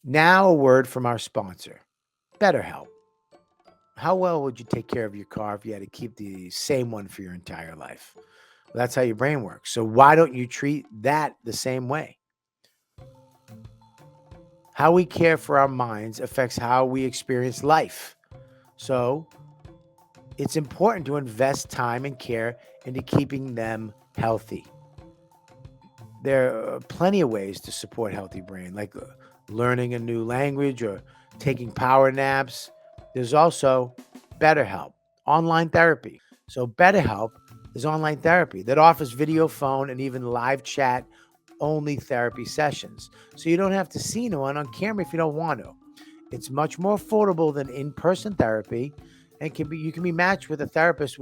Now, a word from our sponsor, BetterHelp. How well would you take care of your car if you had to keep the same one for your entire life? Well, that's how your brain works. So, why don't you treat that the same way? How we care for our minds affects how we experience life. So, it's important to invest time and care into keeping them healthy. There are plenty of ways to support healthy brain, like learning a new language or taking power naps. There's also BetterHelp, online therapy. So BetterHelp is online therapy that offers video, phone, and even live chat only therapy sessions. So you don't have to see anyone on camera if you don't want to. It's much more affordable than in-person therapy, and you can be matched with a therapist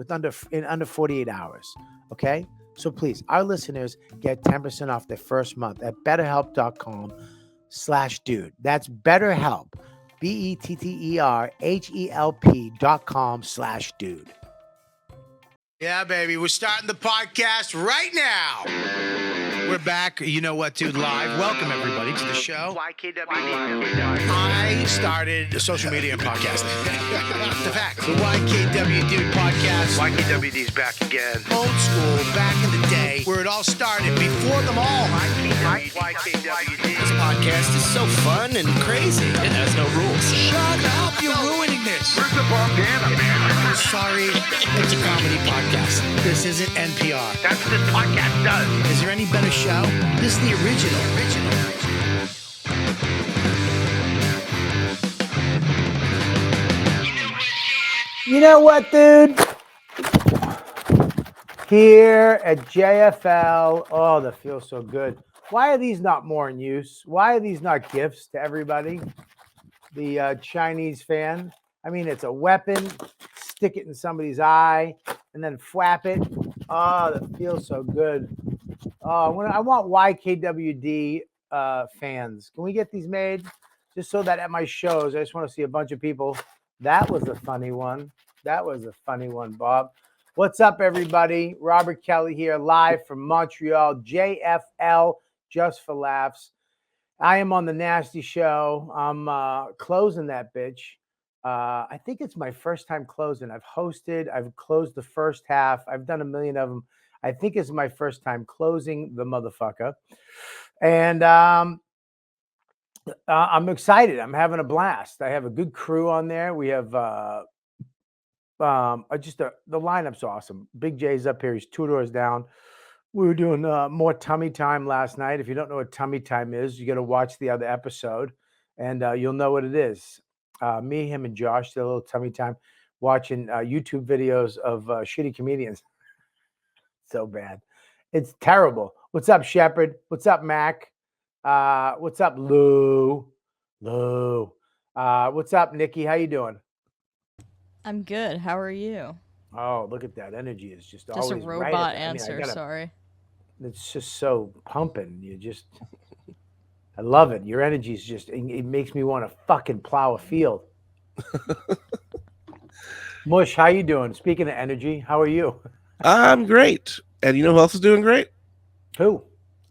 in under 48 hours. Okay? So please, our listeners get 10% off their first month at betterhelp.com/dude. That's BetterHelp. BetterHelp.com/dude. Yeah, baby. We're starting the podcast right now. We're back. You know what, dude? Live. Welcome, everybody, to the show. YKWD. I started social media and podcasting. The fact. The YKWD podcast. YKWD's back again. Old school, back in the day, where it all started, before them all. YKWD. This podcast is so fun and crazy. It has no rules. Shut up. You're ruining this. Where's the bandana, man? Sorry. It's a comedy podcast. This isn't NPR. That's what this podcast does. Is there any better show? This is the original. You know what, dude? Here at JFL, oh, that feels so good. Why are these not more in use? Why are these not gifts to everybody? The Chinese fan. I mean, it's a weapon. Stick it in somebody's eye and then flap it. Oh, that feels so good. Oh, I want YKWD fans. Can we get these made? Just so that at my shows, I just want to see a bunch of people. That was a funny one. Bob. What's up, everybody? Robert Kelly here, live from Montreal, JFL, Just for Laughs. I am on the Nasty Show. I'm closing that bitch. I think it's my first time closing. I've closed the first half. I've done a million of them. I think it's my first time closing the motherfucker. And I'm excited. I'm having a blast. I have a good crew on there. We have the lineup's awesome. Big J's up here. He's 2 doors down. We were doing more tummy time last night. If you don't know what tummy time is, you got to watch the other episode, and you'll know what it is. Me, him, and Josh did a little tummy time watching YouTube videos of shitty comedians. So bad. It's terrible. What's up, Shepard? What's up, Mac? What's up, Lou? What's up, Nikki? How you doing? I'm good. How are you? Oh, look at that. Energy is just Just a always right. robot answer, sorry. It's just so pumping. I love it. Your energy is it makes me want to fucking plow a field. Mush, how you doing? Speaking of energy, how are you? I'm great. And you know who else is doing great? Who?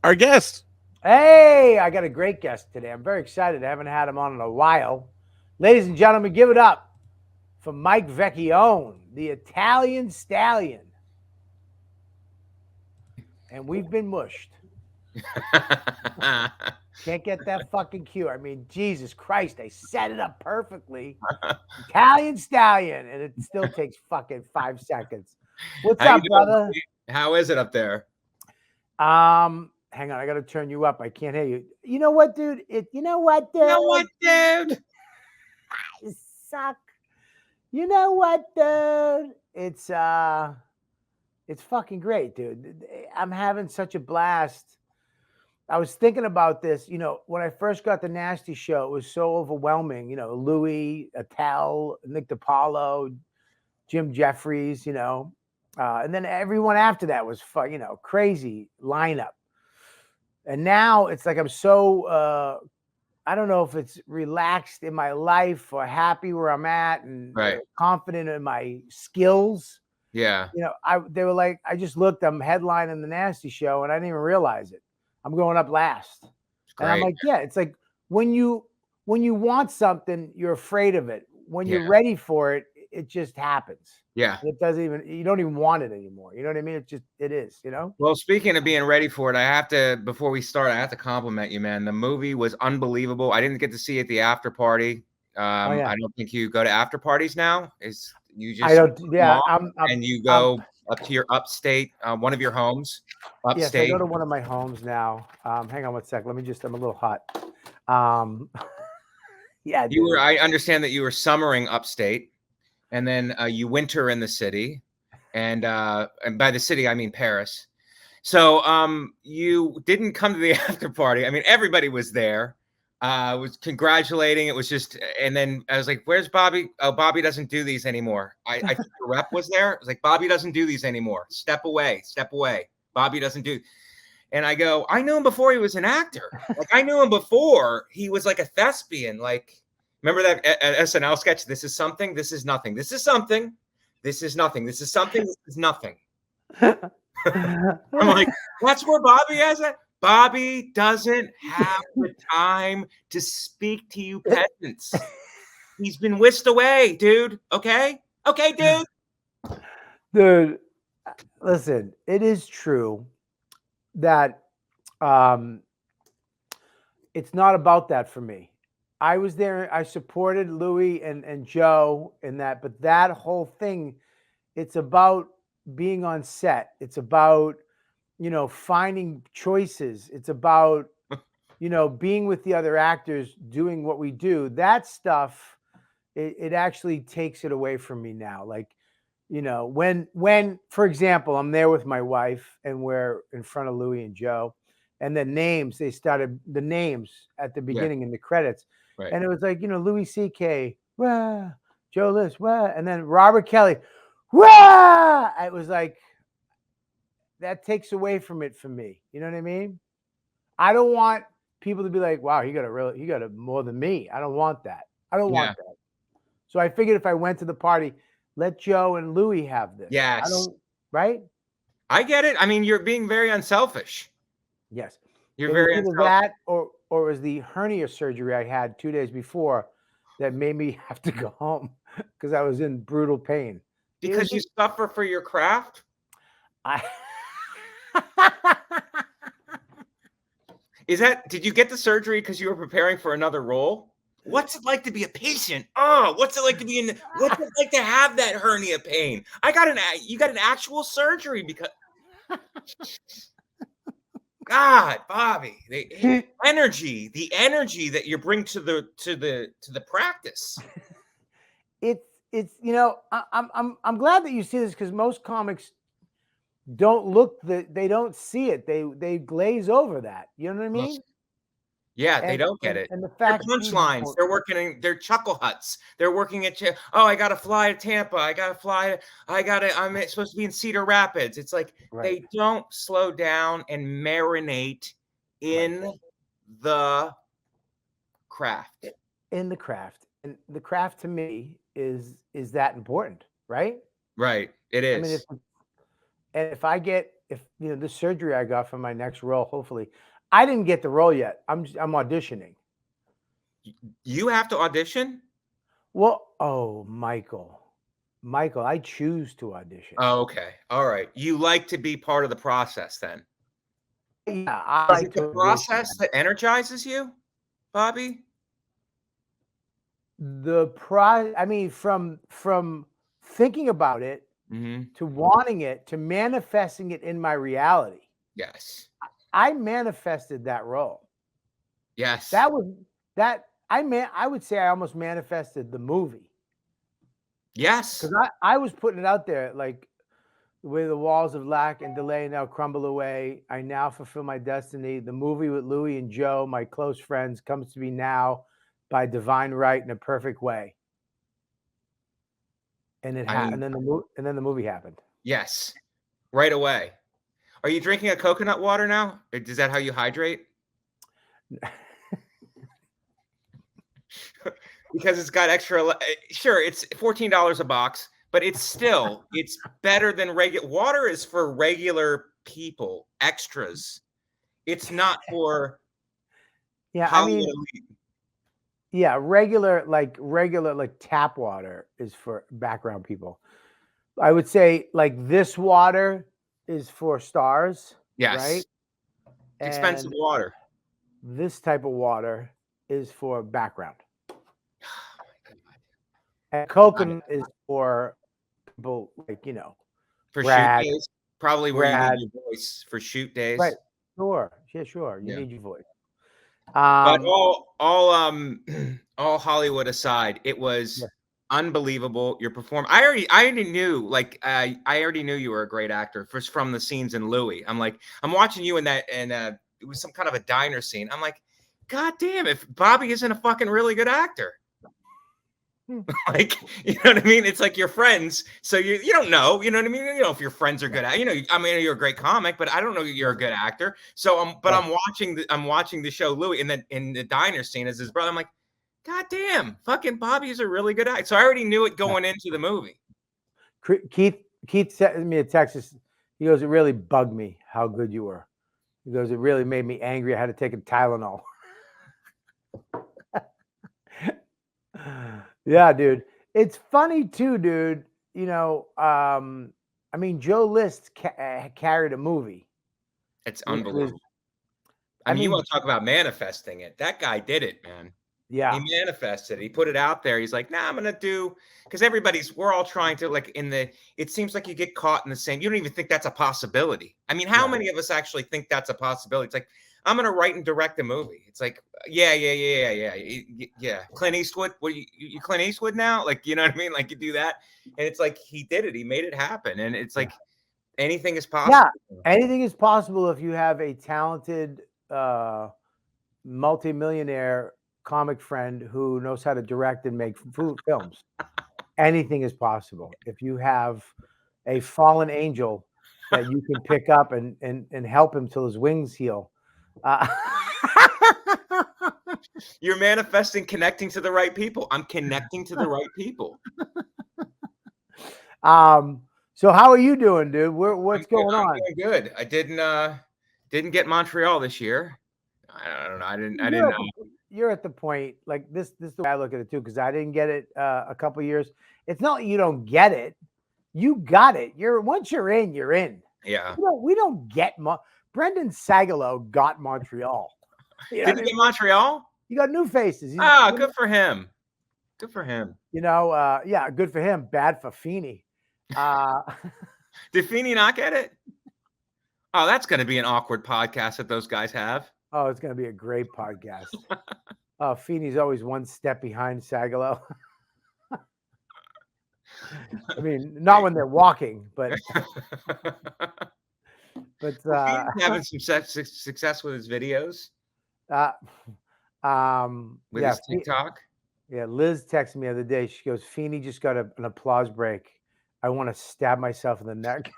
Our guest. Hey, I got a great guest today. I'm very excited. I haven't had him on in a while. Ladies and gentlemen, give it up for Mike Vecchione, the Italian stallion. And we've been mushed. Can't get that fucking cue. I mean, Jesus Christ, I set it up perfectly. Italian stallion, and it still takes fucking 5 seconds. What's up, brother? How is it up there? Hang on, I gotta turn you up. I can't hear you. You know what, dude? You know what, dude? I suck. You know what, dude? It's fucking great, dude. I'm having such a blast. I was thinking about this, when I first got the Nasty Show, it was so overwhelming. Louis, Attell, Nick DiPaolo, Jim Jeffries, and then everyone after that was crazy lineup. And now it's like I'm so I don't know if it's relaxed in my life or happy where I'm at and confident in my skills. Yeah. They were like, I just looked, I'm headlining the Nasty Show and I didn't even realize it. I'm going up last. And I'm like, yeah, it's like when you when you want something, you're afraid of it. When you're Yeah. ready for it, it just happens. Yeah. It doesn't even, you don't even want it anymore. You know what I mean? It is, you know? Well, speaking of being ready for it, I have to, before we start, I have to compliment you, man. The movie was unbelievable. I didn't get to see it at the after party. Yeah. I don't think you go to after parties now. Is you just I don't, yeah, and you go up to your upstate, one of your homes, yes, I upstate. go to one of my homes now. Hang on one sec. I'm a little hot. Yeah, You dude. were. I understand that you were summering upstate, and then you winter in the city, and by the city I mean Paris. So you didn't come to the after party. I mean, everybody was there. Was congratulating. It was just, and then I was like, "Where's Bobby? Oh, Bobby doesn't do these anymore." I think the rep was there. I was like, "Bobby doesn't do these anymore. Step away, step away. Bobby doesn't do." And I go, "I knew him before he was an actor. Like I knew him before he was like a thespian. Like, remember that SNL sketch? This is something. This is nothing. This is something. This is nothing. This is something. This is nothing." I'm like, that's where Bobby has it. Bobby doesn't have the time to speak to you peasants. He's been whisked away, dude. Okay? Okay, dude. Dude, listen, it is true that it's not about that for me. I was there, I supported Louis and Joe in that, but that whole thing, it's about being on set. It's about, finding choices. It's about, being with the other actors, doing what we do. That stuff, it actually takes it away from me now. Like, when, for example, I'm there with my wife and we're in front of Louis and Joe, and they started the names at the beginning in the credits. Right. And it was like, Louis C.K., wah, Joe List, wah, and then Robert Kelly, wah. It was like, that takes away from it for me. You know what I mean? I don't want people to be like, wow, he got it more than me. I don't want that. I don't want that. So I figured if I went to the party, let Joe and Louis have this. Yes. Right? I get it. I mean, you're being very unselfish. Yes. You're very either unselfish. that or it was the hernia surgery I had 2 days before that made me have to go home because I was in brutal pain. Because you suffer for your craft? Did you get the surgery because you were preparing for another role? What's it like to be a patient? Oh, what's it like to be what's it like to have that hernia pain? You got an actual surgery because God, Bobby, the energy that you bring to the practice. It's I'm glad that you see this because most comics they don't see it. They glaze over that. You know what I mean? Yeah, they don't get it. And the fact punchlines. They're working in their chuckle huts. They're working at I gotta fly to Tampa. I'm supposed to be in Cedar Rapids. It's like they don't slow down and marinate in the craft. In the craft. And the craft to me is that important, right? Right. It is. I mean, if the surgery I got for my next role, hopefully, I didn't get the role yet. I'm auditioning. You have to audition? Well, Michael, I choose to audition. Oh, okay. All right. You like to be part of the process then? Yeah, I like the process that energizes you, Bobby? I mean, from thinking about it to wanting it to manifesting it in my reality. Yes. I manifested that role. Yes. I would say I almost manifested the movie. Yes. Because I was putting it out there like the way the walls of lack and delay now crumble away. I now fulfill my destiny. The movie with Louis and Joe, my close friends, comes to me now by divine right in a perfect way. And and then the movie happened. Yes. Right away. Are you drinking a coconut water now? Is that how you hydrate? Because it's got extra. Sure, it's $14 a box, but it's better than regular. Water is for regular people, extras. It's not for. Yeah, I mean, Yeah, regular like tap water is for background people. I would say like this water is for stars, Yes. right? It's expensive And water. this type of water is for background. And coconut is for people like, For shoot Brad, days, probably where you need Brad, your voice for shoot right. days. Sure. Yeah, sure. You Yeah. need your voice. But Um, all Hollywood aside, it yeah. was unbelievable. Your I already knew, like, I already knew you were a great actor first from the scenes in Louis. I'm like, I'm watching you in that, and it was some kind of a diner scene. I'm like, God damn, if Bobby isn't a fucking really good actor. Like, you know what I mean? It's like you're friends, so you don't know, you know what I mean? You know if your friends are good at, I mean, you're a great comic, but I don't know you're a good actor. So Right. I'm watching the show Louis in the diner scene as his brother. I'm like, God damn, fucking Bobby's a really good actor. So I already knew it going into the movie. Keith sent me a text. He goes, "It really bugged me how good you were." He goes, "It really made me angry. I had to take a Tylenol." Yeah, dude. It's funny too, dude. I mean, Joe List carried a movie, It's which was, unbelievable. I I mean, you mean, want to talk about manifesting it. That guy did it, man. He yeah, manifested. He put it out there. He's like, nah, I'm gonna do, because we're all trying to, like, it seems like you get caught in the same. You don't even think that's a possibility. I mean, how yeah, many of us actually think that's a possibility? It's like, I'm gonna write and direct a movie. It's like, yeah. Clint Eastwood. What you Clint Eastwood now? Like, you know what I mean? Like, you do that, and it's like he did it. He made it happen, and it's yeah, like anything is yeah. possible. Anything is possible if you have a talented, multimillionaire comic friend who knows how to direct and make films. Anything is possible if you have a fallen angel that you can pick up and help him till his wings heal. Uh, You're manifesting connecting to the right people. I'm connecting to the right people. so how are you doing, dude? What's going I'm on? doing good. I didn't get Montreal this year. I don't know. I didn't You're at the you're at the point like this is the way I look at it too, because I didn't get it a couple years. It's not like you don't get it. You got it. Once you're in, you're in. yeah. We don't get Brendan Sagalow got Montreal. You know Did what he I get mean? Montreal? You got new faces. Ah, good for him. Good for him. Yeah, good for him. Bad for Feeney. Uh, Did Feeney not get it? Oh, that's going to be an awkward podcast that those guys have. oh, it's gonna be a great podcast. Feeney's always one step behind Sagalow. I mean, not when they're walking, but Well, Feeney's having some success with his videos, uh, with yeah, his TikTok. yeah. Liz texted me the other day. She goes, "Feeney just got an applause break. I want to stab myself in the neck."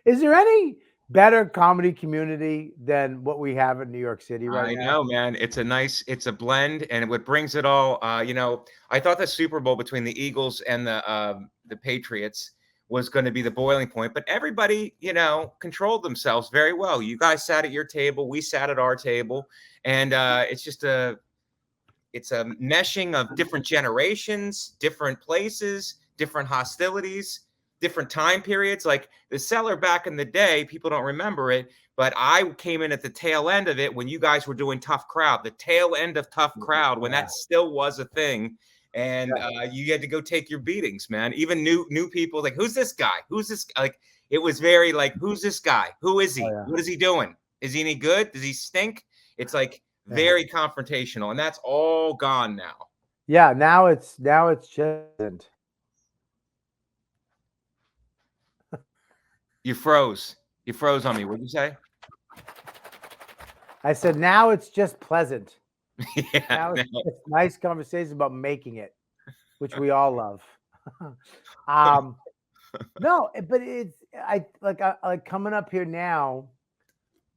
Is there any better comedy community than what we have in New York City right I now? know, man. It's a blend, and what brings it all. I thought the Super Bowl between the Eagles and the Patriots was going to be the boiling point, but everybody, controlled themselves very well. You guys sat at your table, we sat at our table, and it's a meshing of different generations, different places, different hostilities, different time periods. Like the Cellar back in the day, people don't remember it, but I came in at the tail end of it when you guys were doing Tough Crowd, the tail end of Tough Crowd, when that still was a thing. And you had to go take your beatings, man. Even new people, like, who's this guy? Who's this? Like, it was very like, who's this guy? Who is he? Oh, yeah. What is he doing? Is he any good? Does he stink? It's like very confrontational, and that's all gone now. Yeah, now it's just. You froze. You froze on me. What'd you say? I said now it's just pleasant. Yeah. Now it's just nice conversations about making it, which we all love. No, but I like coming up here now.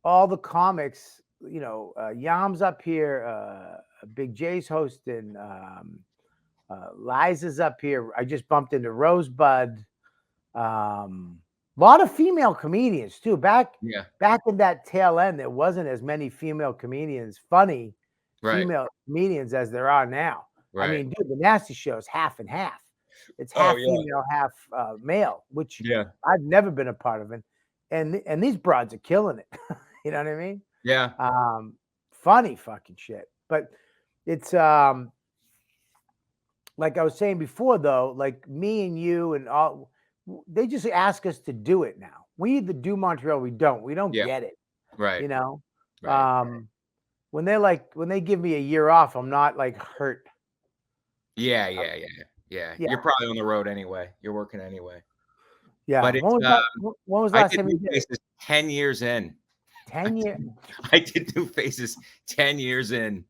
All the comics, Yam's up here. Big J's hosting. Liza's up here. I just bumped into Rosebud. A lot of female comedians too. Back Yeah. in that tail end, there wasn't as many female comedians, funny Right. female comedians as there are now. I Right. mean, dude, the Nasty Show is half and half. It's Oh, half yeah. female, half male, which Yeah. I've never been a part of it. And these broads are killing it. You know what I mean? Yeah. Funny fucking shit. But it's like I was saying before, though, like me and you and all, they just ask us to do it now. We either do Montreal, we don't. We don't Yeah. get it. Right. You know? Right. When they give me a year off, I'm not like hurt. Yeah. You're probably on the road anyway. You're working anyway. Yeah. But When was the I last did time New you did it? Faces 10 years in. 10 years. I did New Faces 10 years in.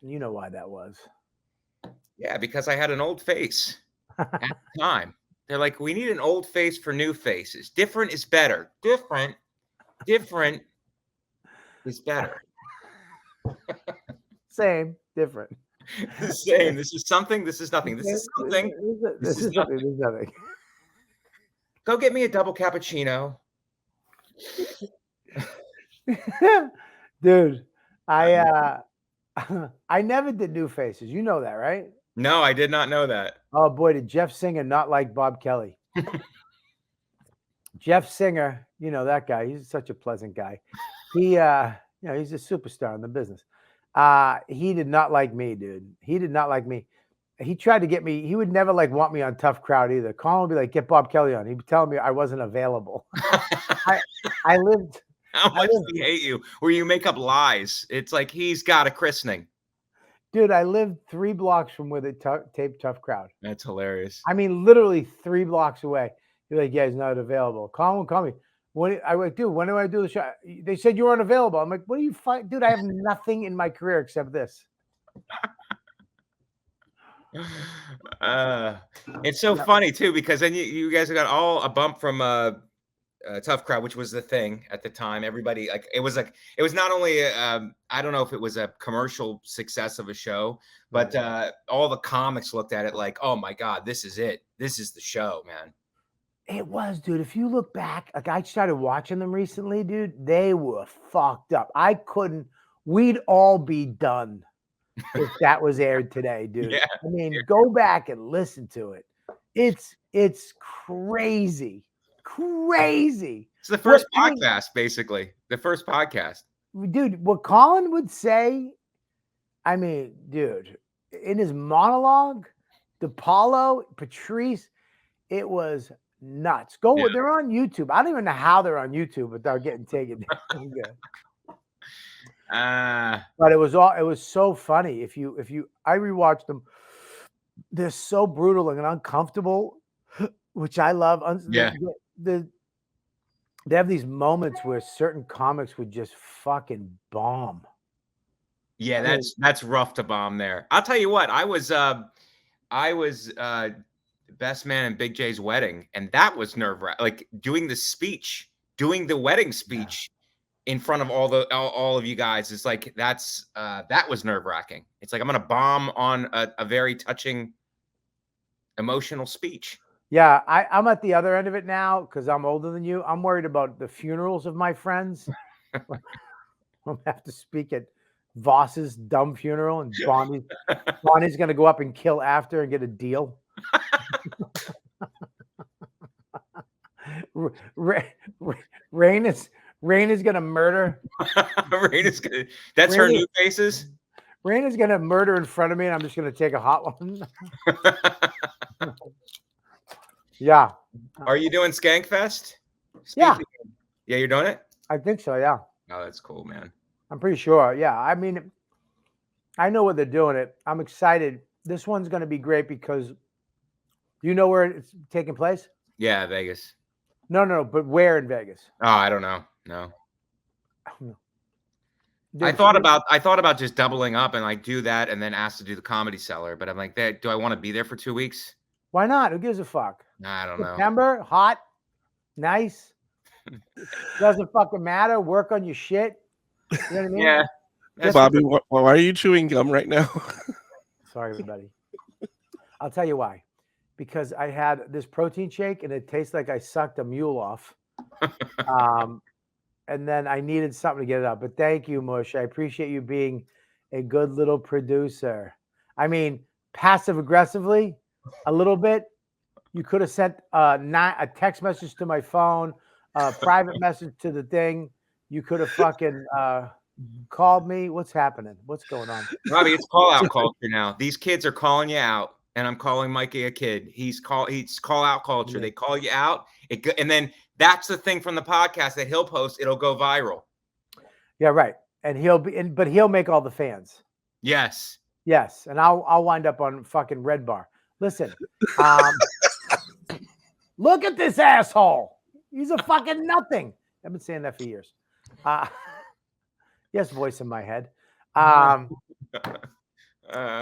You know why that was. Yeah, because I had an old face at the time. They're like, we need an old face for new faces. Different is better. Different is better. Same, different. The same. This is something. This is nothing. This is something. This is something. This is nothing. Go get me a double cappuccino. Dude, I never did New Faces. You know that, right? No, I did not know that. Oh boy, did Jeff Singer not like Bob Kelly? Jeff Singer, you know that guy. He's such a pleasant guy. He, he's a superstar in the business. He did not like me, dude. He did not like me. He tried to get me. He would never like want me on Tough Crowd either. Colin would be like, "Get Bob Kelly on." He'd be telling me I wasn't available. I lived. How much does he hate you? Where you make up lies? It's like he's got a christening. Dude, I lived 3 blocks from where they taped Tough Crowd. That's hilarious. I mean, literally 3 blocks away. He's like, "Yeah, he's not available." Colin, call me. I went, dude, when do I do the show? They said you weren't available. I'm like, what are you fighting? Dude, I have nothing in my career except this. It's so funny too, because then you guys got all a bump from Tough Crowd, which was the thing at the time. Everybody it was not only I don't know if it was a commercial success of a show, but all the comics looked at it like, oh my God, this is it. This is the show, man. It was, dude. If you look back, like I started watching them recently, dude, they were fucked up. We'd all be done if that was aired today, dude. Yeah. I mean, go back and listen to it. It's crazy. Crazy. It's the first podcast, basically. The first podcast. Dude, what Colin would say, I mean, dude, in his monologue, DePaulo, Patrice, it was nuts. They're on YouTube. I don't even know how they're on YouTube without getting taken down. But it was so funny. I rewatched them. They're so brutal and uncomfortable, which I love. Yeah. They have these moments where certain comics would just fucking bomb. Yeah, that's rough to bomb there. I'll tell you what, I was best man in Big J's wedding, and that was nerve-wracking. Like doing the wedding speech in front of all of you guys is like that was nerve-wracking. It's like I'm gonna bomb on a very touching, emotional speech. Yeah, I'm at the other end of it now because I'm older than you. I'm worried about the funerals of my friends. I'm gonna have to speak at Voss's dumb funeral, and Bonnie's gonna go up and kill after and get a deal. Rain is gonna murder. That's her New Faces. Rain is gonna murder in front of me, and I'm just gonna take a hot one. Yeah. Are you doing Skankfest? Yeah. Yeah, you're doing it? I think so, yeah. Oh, that's cool, man. I'm pretty sure. Yeah. I mean, I know what they're doing it. I'm excited. This one's going to be great because you know where it's taking place? Yeah, Vegas. No, but where in Vegas? Oh, I don't know. No. Dude, I thought about just doubling up and like do that and then ask to do the Comedy Cellar, but I'm like, do I want to be there for 2 weeks? Why not? Who gives a fuck? I don't know. September, hot, nice. Doesn't fucking matter. Work on your shit. You know what I mean? Yeah. Hey, Bobby, why are you chewing gum right now? Sorry, everybody. I'll tell you why. Because I had this protein shake and it tastes like I sucked a mule off. And then I needed something to get it up. But thank you, Mush. I appreciate you being a good little producer. I mean, passive aggressively, a little bit. You could have sent a text message to my phone, a private message to the thing. You could have fucking called me. What's happening? What's going on? Robbie, it's call out culture now. These kids are calling you out, and I'm calling Mikey a kid. He's call out culture. They call you out, and then that's the thing from the podcast that he'll post. It'll go viral. Yeah, right. And but he'll make all the fans. Yes. Yes, and I'll wind up on fucking Red Bar. Listen, look at this asshole. He's a fucking nothing. I've been saying that for years. Yes, voice in my head.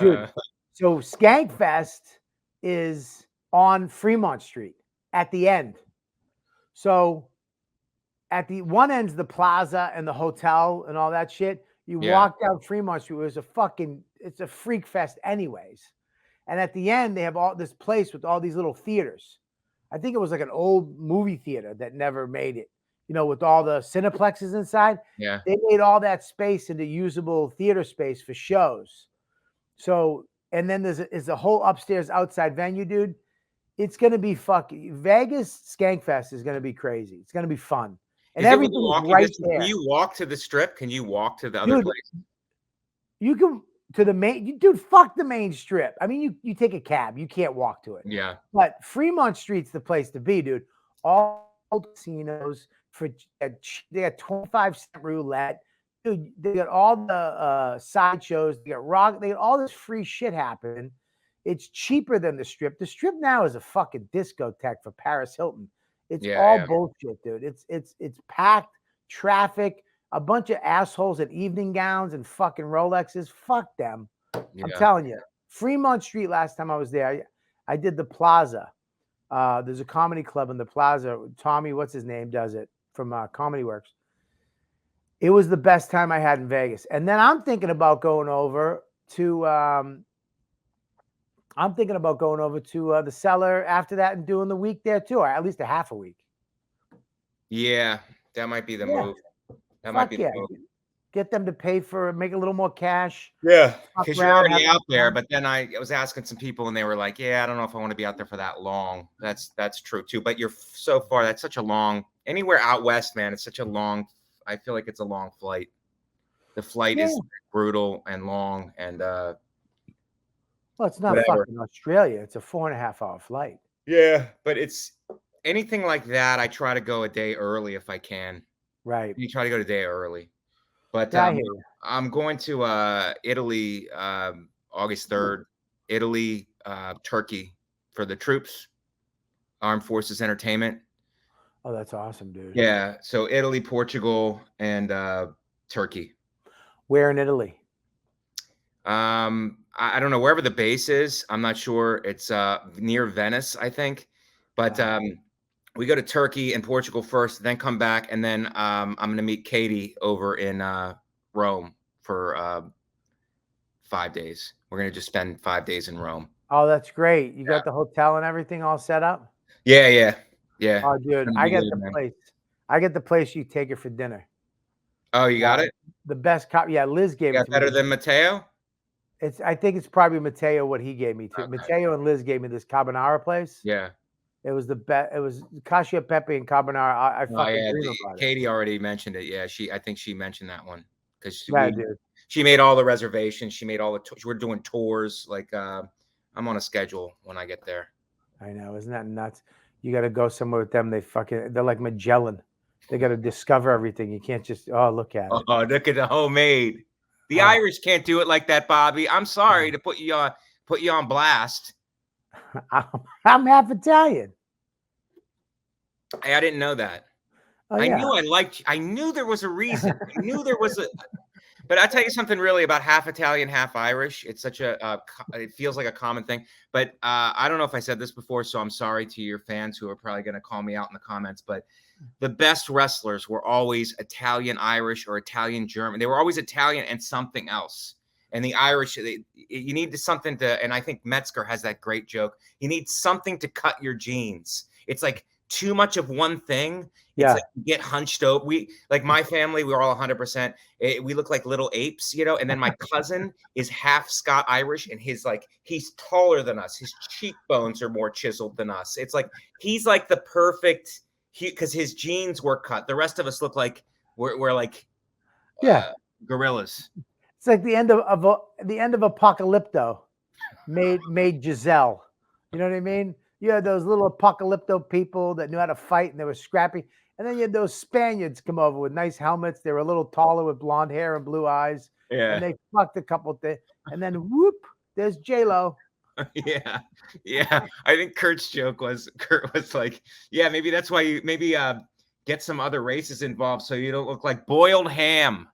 Dude, so Skankfest is on Fremont Street at the end. So at the one end's the plaza and the hotel and all that shit. You walk down Fremont Street, it's a freak fest anyways. And at the end, they have all this place with all these little theaters. I think it was like an old movie theater that never made it, with all the cineplexes inside. Yeah. They made all that space into usable theater space for shows. So, and then there's a whole upstairs outside venue, dude. It's going to be Vegas Skankfest is going to be crazy. It's going to be fun. And everything is right there. Can you walk to the strip? Can you walk to the other place? You can to the main, dude, fuck the main strip. I mean, you take a cab. You can't walk to it. Yeah. But Fremont Street's the place to be, dude. All casinos they got 25-cent roulette. Dude, they got all the sideshows. They got rock. They got all this free shit happening. It's cheaper than the strip. The strip now is a fucking discotheque for Paris Hilton. It's all bullshit, dude. It's packed, traffic, a bunch of assholes in evening gowns and fucking Rolexes. Fuck them. Yeah. I'm telling you. Fremont Street, last time I was there, I did the Plaza. There's a comedy club in the Plaza. Tommy, what's his name, does it from Comedy Works. It was the best time I had in Vegas. And then I'm thinking about going over to the Cellar after that and doing the week there too, or at least a half a week. Yeah, that might be the move. That might be the move. Get them to make a little more cash. Yeah, because you're already out there. But then I was asking some people, and they were like, "Yeah, I don't know if I want to be out there for that long." That's true too. But you're so far. That's such a long. Anywhere out west, man, it's such a long. I feel like it's a long flight. The flight is brutal and long, and well, it's not fucking Australia. It's a 4.5-hour flight. Yeah, but it's anything like that. I try to go a day early if I can. Right. You try to go a day early. But I'm going to Italy August 3rd. Italy, Turkey for the troops, Armed Forces Entertainment. Oh, that's awesome, dude. Yeah. So Italy, Portugal, and Turkey. Where in Italy? I don't know, wherever the base is. I'm not sure. It's near Venice, I think. But we go to Turkey and Portugal first, then come back, and then I'm going to meet Katie over in Rome for 5 days. We're going to just spend 5 days in Rome. Oh, that's great. You got the hotel and everything all set up? Yeah. Oh, dude, I get the place. I get the place you take her for dinner. Oh, you got it? The best Liz gave it to me. Better than Matteo? I think it's probably Matteo what he gave me too. Okay. Matteo and Liz gave me this carbonara place. Yeah. It was the best. It was cacio e pepe and carbonara. I fucking dream about it. Katie already mentioned it. Yeah, I think she mentioned that one because she made all the reservations. She made all the. We're doing tours. Like I'm on a schedule when I get there. I know, isn't that nuts? You got to go somewhere with them. They're like Magellan. They got to discover everything. You can't just look at it. Oh, look at the homemade. The Irish can't do it like that, Bobby. I'm sorry to put you on blast. I'm half Italian. Hey, I didn't know that. Oh, yeah. I knew there was a reason. I knew there was but I'll tell you something really about half Italian, half Irish. It's such it feels like a common thing. But I don't know if I said this before, so I'm sorry to your fans who are probably going to call me out in the comments. But the best wrestlers were always Italian, Irish, or Italian, German. They were always Italian and something else. And the Irish, you need something to, and I think Metzger has that great joke. You need something to cut your jeans. It's like too much of one thing. Yeah. It's like you get hunched over. We like my family, we were all 100%. We look like little apes, you know. And then my cousin is half Scott Irish, and he's taller than us. His cheekbones are more chiseled than us. It's like he's like the perfect because his jeans were cut. The rest of us look like we're like gorillas. It's like the end of Apocalypto made Giselle. You know what I mean? You had those little Apocalypto people that knew how to fight and they were scrappy. And then you had those Spaniards come over with nice helmets. They were a little taller with blonde hair and blue eyes. Yeah. And they fucked a couple things. And then whoop, there's J-Lo. Yeah. I think Kurt was like, yeah, maybe that's why you get some other races involved so you don't look like boiled ham.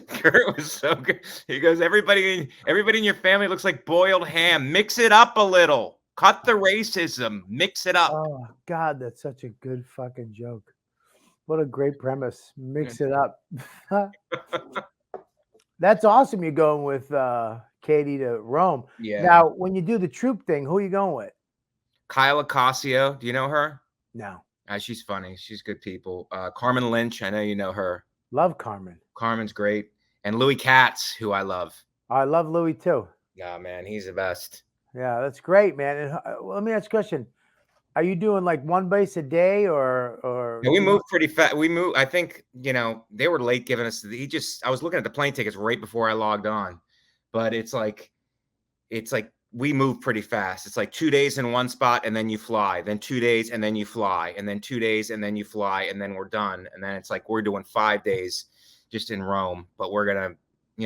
Kurt was so good. He goes, everybody in your family looks like boiled ham. Mix it up a little. Cut the racism. Mix it up. Oh God, that's such a good fucking joke. What a great premise. Mix it up. That's awesome. You're going with Katie to Rome. Yeah. Now, when you do the troop thing, who are you going with? Kyle Ocasio. Do you know her? No. She's funny. She's good people. Carmen Lynch. I know you know her. Love Carmen. Carmen's great. And Louis Katz, who I love. I love Louis too. Yeah, man. He's the best. Yeah, that's great, man. And let me ask you a question. Are you doing like one base a day or Yeah, we moved pretty fast. I think, they were late giving us I was looking at the plane tickets right before I logged on, but it's like we move pretty fast. It's like 2 days in one spot and then you fly, then 2 days and then you fly, and then 2 days and then you fly, and then we're done. And then it's like we're doing 5 days just in Rome, but we're going to,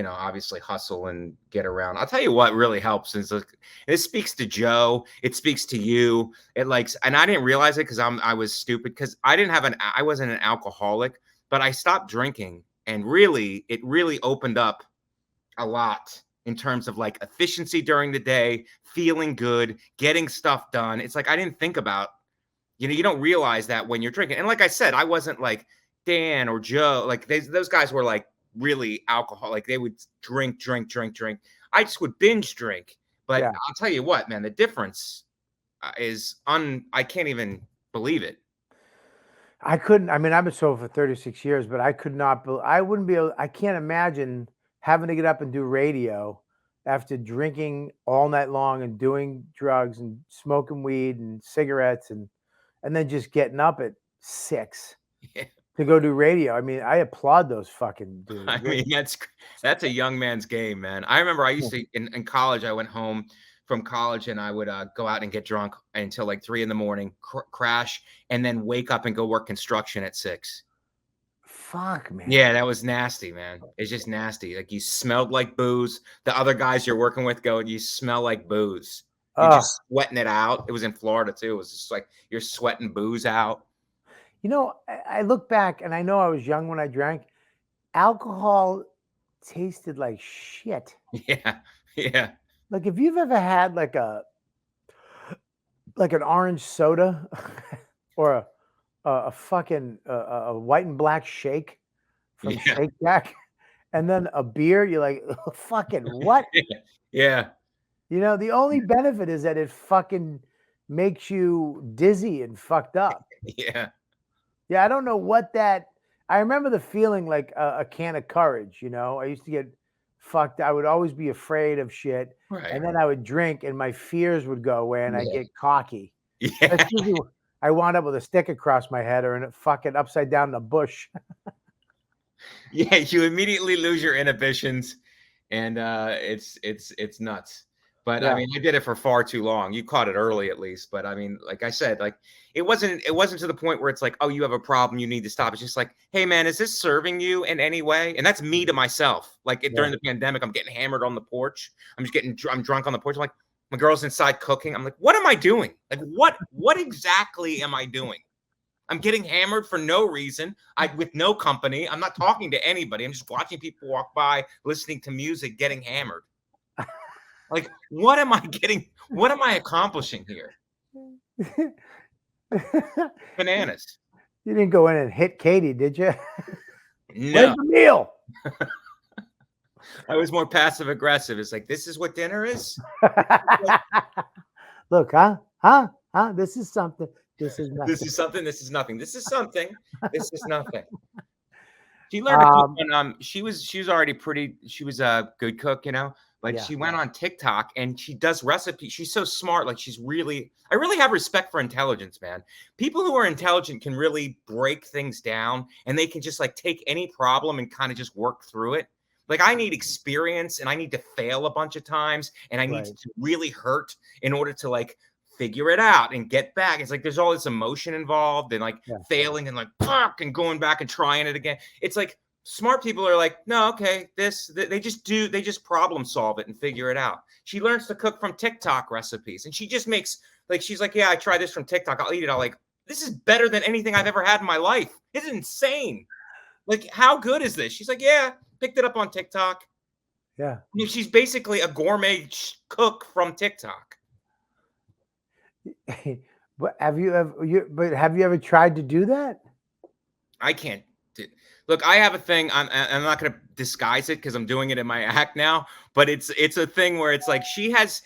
obviously hustle and get around. I'll tell you what really helps is it speaks to Joe. It speaks to you. And I didn't realize it because I was stupid because I wasn't an alcoholic, but I stopped drinking, and it really opened up a lot in terms of like efficiency during the day, feeling good, getting stuff done. It's like I didn't think about, you don't realize that when you're drinking. And like I said, I wasn't like Dan or Joe. Like those guys were like really alcohol. Like they would drink. I just would binge drink. But Yeah. I'll tell you what, man, the difference is I can't even believe it. I couldn't. I mean, I've been sober for 36 years, but I could not. I wouldn't be able. I can't imagine having to get up and do radio after drinking all night long and doing drugs and smoking weed and cigarettes and then just getting up at 6 to go do radio. I mean, I applaud those fucking dudes. I mean, that's a young man's game, man. I remember I used to in college. I went home from college and I would go out and get drunk until like 3 a.m, crash, and then wake up and go work construction at 6. Fuck, man. Yeah, that was nasty, man. It's just nasty. Like you smelled like booze. The other guys you're working with you smell like booze. You're just sweating it out. It was in Florida too. It was just like you're sweating booze out. I look back and I know I was young when I drank. Alcohol tasted like shit. Yeah. Like if you've ever had like an orange soda or a fucking a white and black shake from Shake Shack, and then a beer, you're like, fucking what? Yeah. The only benefit is that it fucking makes you dizzy and fucked up. Yeah. Yeah, I don't know what that. I remember the feeling like a can of courage. I used to get fucked. I would always be afraid of shit, Right. and then I would drink, and my fears would go away, and I'd get cocky. Yeah. That's usually I wound up with a stick across my head or in a fucking upside down in a bush. Yeah, you immediately lose your inhibitions, and it's nuts. But Yeah. I mean, I did it for far too long. You caught it early, at least. But I mean, like I said, like it wasn't to the point where it's like, oh, you have a problem, you need to stop. It's just like, hey, man, is this serving you in any way? And that's me to myself. Like during the pandemic, I'm getting hammered on the porch. I'm drunk on the porch. I'm like, my girl's inside cooking. I'm like, what am I doing? Like, what exactly am I doing? I'm getting hammered for no reason. With no company. I'm not talking to anybody. I'm just watching people walk by, listening to music, getting hammered. Like, what am I accomplishing here? Bananas. You didn't go in and hit Katie, did you? No. Where's the meal? I was more passive aggressive. It's like, this is what dinner is? Look, huh? This is something. This is nothing. This is something. This is nothing. This is something. This is nothing. She learned to cook when she was already pretty. She was a good cook, But Yeah. she went on TikTok and she does recipes. She's so smart. Like I really have respect for intelligence, man. People who are intelligent can really break things down and they can just like take any problem and kind of just work through it. Like I need experience and I need to fail a bunch of times and I need to really hurt in order to like figure it out and get back. It's like there's all this emotion involved and like failing and like fuck and going back and trying it again. It's like smart people are like, no, okay, they just problem solve it and figure it out. She learns to cook from TikTok recipes and she just makes like, she's like, yeah, I tried this from TikTok. I'll eat it. I'll like, this is better than anything I've ever had in my life. It's insane. Like, how good is this? She's like, yeah, picked it up on TikTok. Yeah. I mean, she's basically a gourmet cook from TikTok. But have you ever tried to do that? I can't. Look, I have a thing. I'm not going to disguise it because I'm doing it in my act now. But it's a thing where it's like she has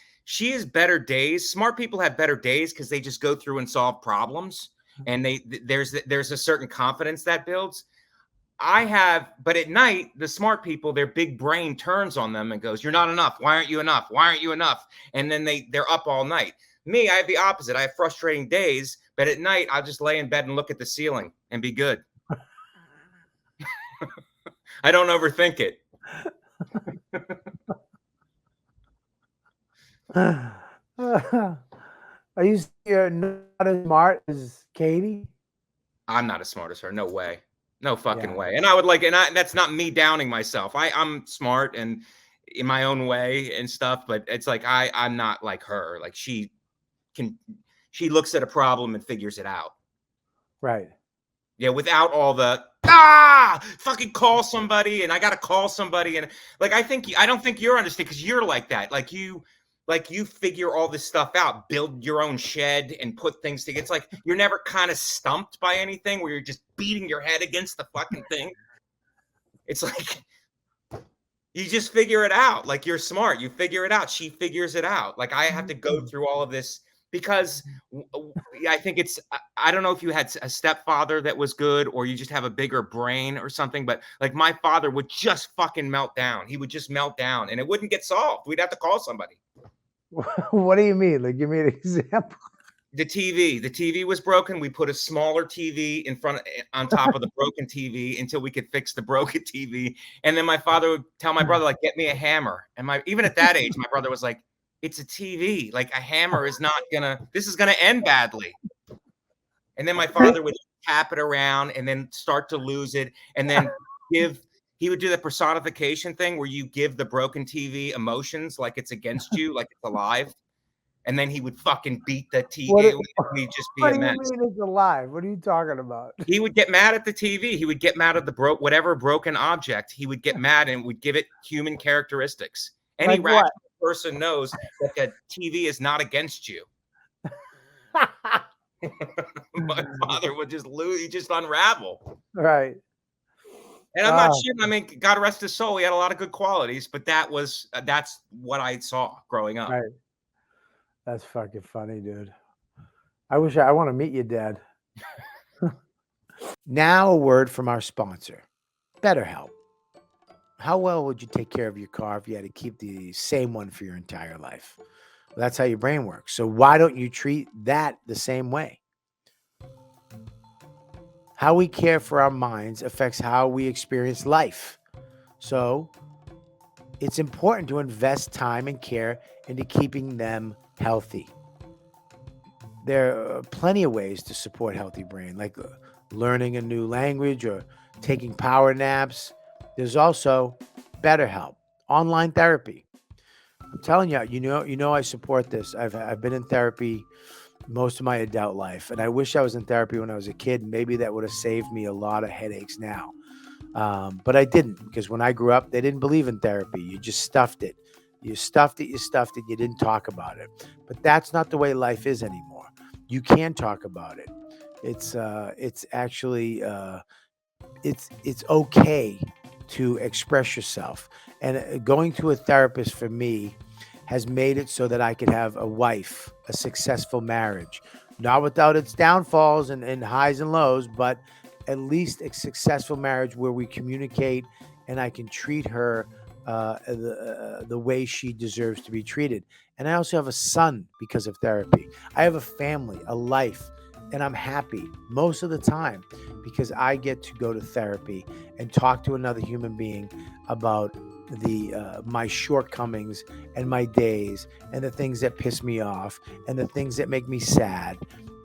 better days. Smart people have better days because they just go through and solve problems, and there's a certain confidence that builds. But at night, the smart people, their big brain turns on them and goes, "You're not enough. Why aren't you enough? Why aren't you enough?" And then they're up all night. Me, I have the opposite. I have frustrating days, but at night I'll just lay in bed and look at the ceiling and be good. I don't overthink it. Are you not as smart as Katie? I'm not as smart as her. No way. No fucking way. And I would like, that's not me downing myself. I'm smart and in my own way and stuff, but it's like, I'm not like her. Like she looks at a problem and figures it out. Right. Yeah. Without all the, fucking call somebody and I got to call somebody. And like, I don't think you're understanding because you're like that. Like you figure all this stuff out, build your own shed and put things together. It's like you're never kind of stumped by anything where you're just beating your head against the fucking thing. It's like you just figure it out. Like you're smart. You figure it out. She figures it out. Like I have to go through all of this because I think I don't know if you had a stepfather that was good or you just have a bigger brain or something, but like my father would just fucking melt down. He would just melt down and it wouldn't get solved. We'd have to call somebody. What do you mean? Like, give me an example. The TV was broken. We put a smaller TV on top of the broken TV until we could fix the broken TV. And then my father would tell my brother, like, get me a hammer. And even at that age, my brother was like, it's a TV. Like a hammer is not this is gonna end badly. And then my father would tap it around and then start to lose it. And then he would do the personification thing where you give the broken TV emotions like it's against you, like it's alive. And then he would fucking beat the TV. He'd just be a mess. What do you mean it's alive? What are you talking about? He would get mad at the TV. He would get mad at the whatever broken object. He would get mad and would give it human characteristics. Any like rational person knows that the TV is not against you. My father would just lose. He'd just unravel. Right. And I'm not sure. I mean, God rest his soul. He had a lot of good qualities, but that's what I saw growing up. Right. That's fucking funny, dude. I want to meet you, Dad. Now a word from our sponsor, BetterHelp. How well would you take care of your car if you had to keep the same one for your entire life? Well, that's how your brain works. So why don't you treat that the same way? How we care for our minds affects how we experience life. So it's important to invest time and care into keeping them healthy. There are plenty of ways to support healthy brain, like learning a new language or taking power naps. There's also BetterHelp, online therapy. I'm telling you, you know, I support this. I've been in therapy most of my adult life, and I wish I was in therapy when I was a kid. Maybe that would have saved me a lot of headaches now. But I didn't, because when I grew up, they didn't believe in therapy. You just stuffed it. You stuffed it. You didn't talk about it. But that's not the way life is anymore. You can talk about it. It's actually it's okay to express yourself. And going to a therapist for me has made it so that I could have a wife, a successful marriage, not without its downfalls and highs and lows, but at least a successful marriage where we communicate and I can treat her the way she deserves to be treated. And I also have a son because of therapy. I have a family, a life, and I'm happy most of the time because I get to go to therapy and talk to another human being about my shortcomings and my days and the things that piss me off and the things that make me sad.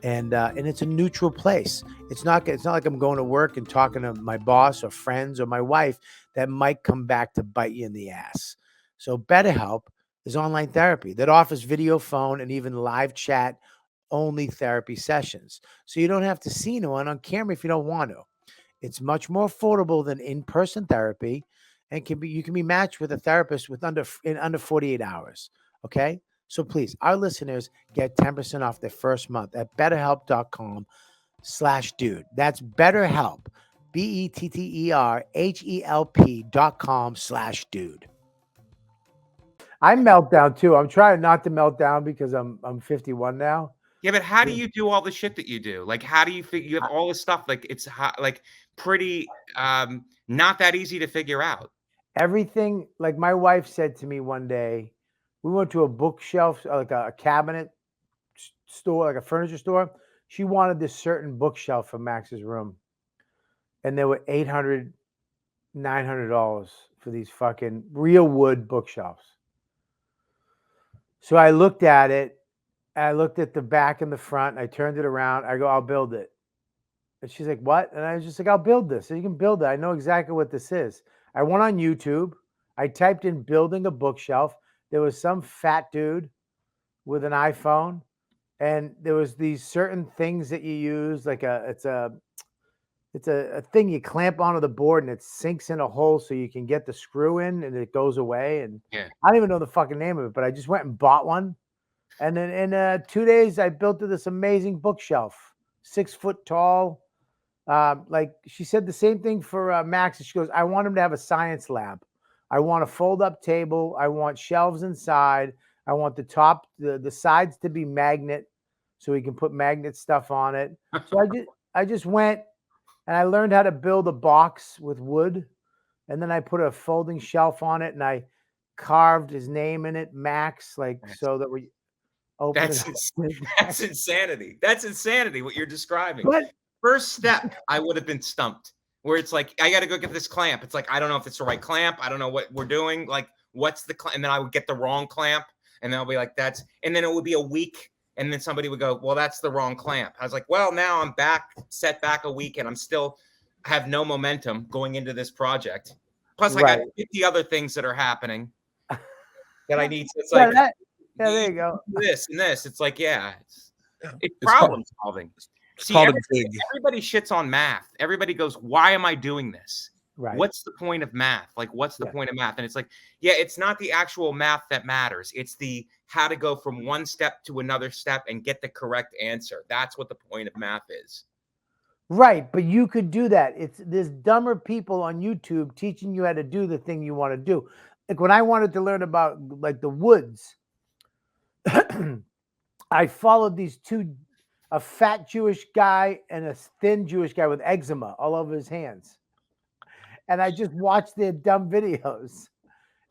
And it's a neutral place. It's not like I'm going to work and talking to my boss or friends or my wife that might come back to bite you in the ass. So BetterHelp is online therapy that offers video, phone, and even live chat only therapy sessions. So you don't have to see anyone on camera if you don't want to. It's much more affordable than in-person therapy, and you can be matched with a therapist in under 48 hours. Okay? So please, our listeners get 10% off their first month at betterhelp.com/dude. That's BetterHelp, BetterHelp.com/dude. I melt down too. I'm trying not to melt down because I'm 51 now. Yeah, but how do you do all the shit that you do? Like, how do you figure? You have all this stuff. Like, it's like pretty not that easy to figure out. Everything, like my wife said to me one day, we went to a bookshelf, like a cabinet store, like a furniture store. She wanted this certain bookshelf for Max's room. And they were $800, $900 for these fucking real wood bookshelves. So I looked at it. I looked at the back and the front. And I turned it around. I go, I'll build it. And she's like, what? And I was just like, I'll build this. So you can build it. I know exactly what this is. I went on YouTube. I typed in building a bookshelf. There was some fat dude with an iPhone. And there was these certain things that you use, like it's a thing you clamp onto the board and it sinks in a hole so you can get the screw in and it goes away. And Yeah. I don't even know the fucking name of it, but I just went and bought one. And then in 2 days, I built this amazing bookshelf, 6 foot tall. Like she said the same thing for Max. She goes, I want him to have a science lab. I want a fold up table. I want shelves inside. I want the sides to be magnet so we can put magnet stuff on it. So I just went and I learned how to build a box with wood. And then I put a folding shelf on it and I carved his name in it, Max, so that we open That's it. that's insanity. That's insanity what you're describing. But First step, I would have been stumped. Where it's like, I got to go get this clamp. It's like, I don't know if it's the right clamp. I don't know what we're doing. Like, what's the clamp? And then I would get the wrong clamp. And then I'll be like, and then it would be a week. And then somebody would go, well, that's the wrong clamp. I was like, well, now I'm set back a week and I'm still have no momentum going into this project. Plus, I got 50 other things that are happening that I need. It's like, there you go. This and this. It's like, it's problem solving. See, everybody shits on math. Everybody goes, why am I doing this? Right. What's the point of math? Like, what's the point of math? And it's like, it's not the actual math that matters. It's the how to go from one step to another step and get the correct answer. That's what the point of math is. Right. But you could do that. There's dumber people on YouTube teaching you how to do the thing you want to do. Like when I wanted to learn about like the woods, I followed these two, a fat Jewish guy and a thin Jewish guy with eczema all over his hands. And I just watched their dumb videos.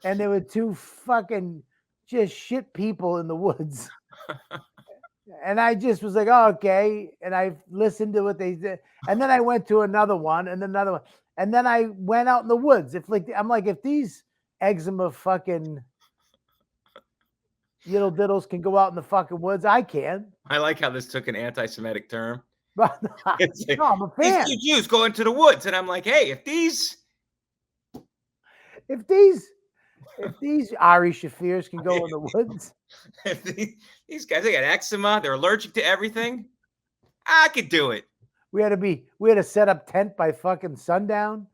And there were two fucking just shit people in the woods. And I just was like, oh, okay. And I listened to what they did. And then I went to another one and another one. And then I went out in the woods. I'm like, if these eczema fucking little diddles can go out in the fucking woods, I can. I like how this took an anti-Semitic term. No, I'm a fan. These Jews go into the woods, and I'm like, hey, if these Ari Shafirs can go in the woods, if these guys, they got eczema, they're allergic to everything, I could do it. We had to set up tent by fucking sundown.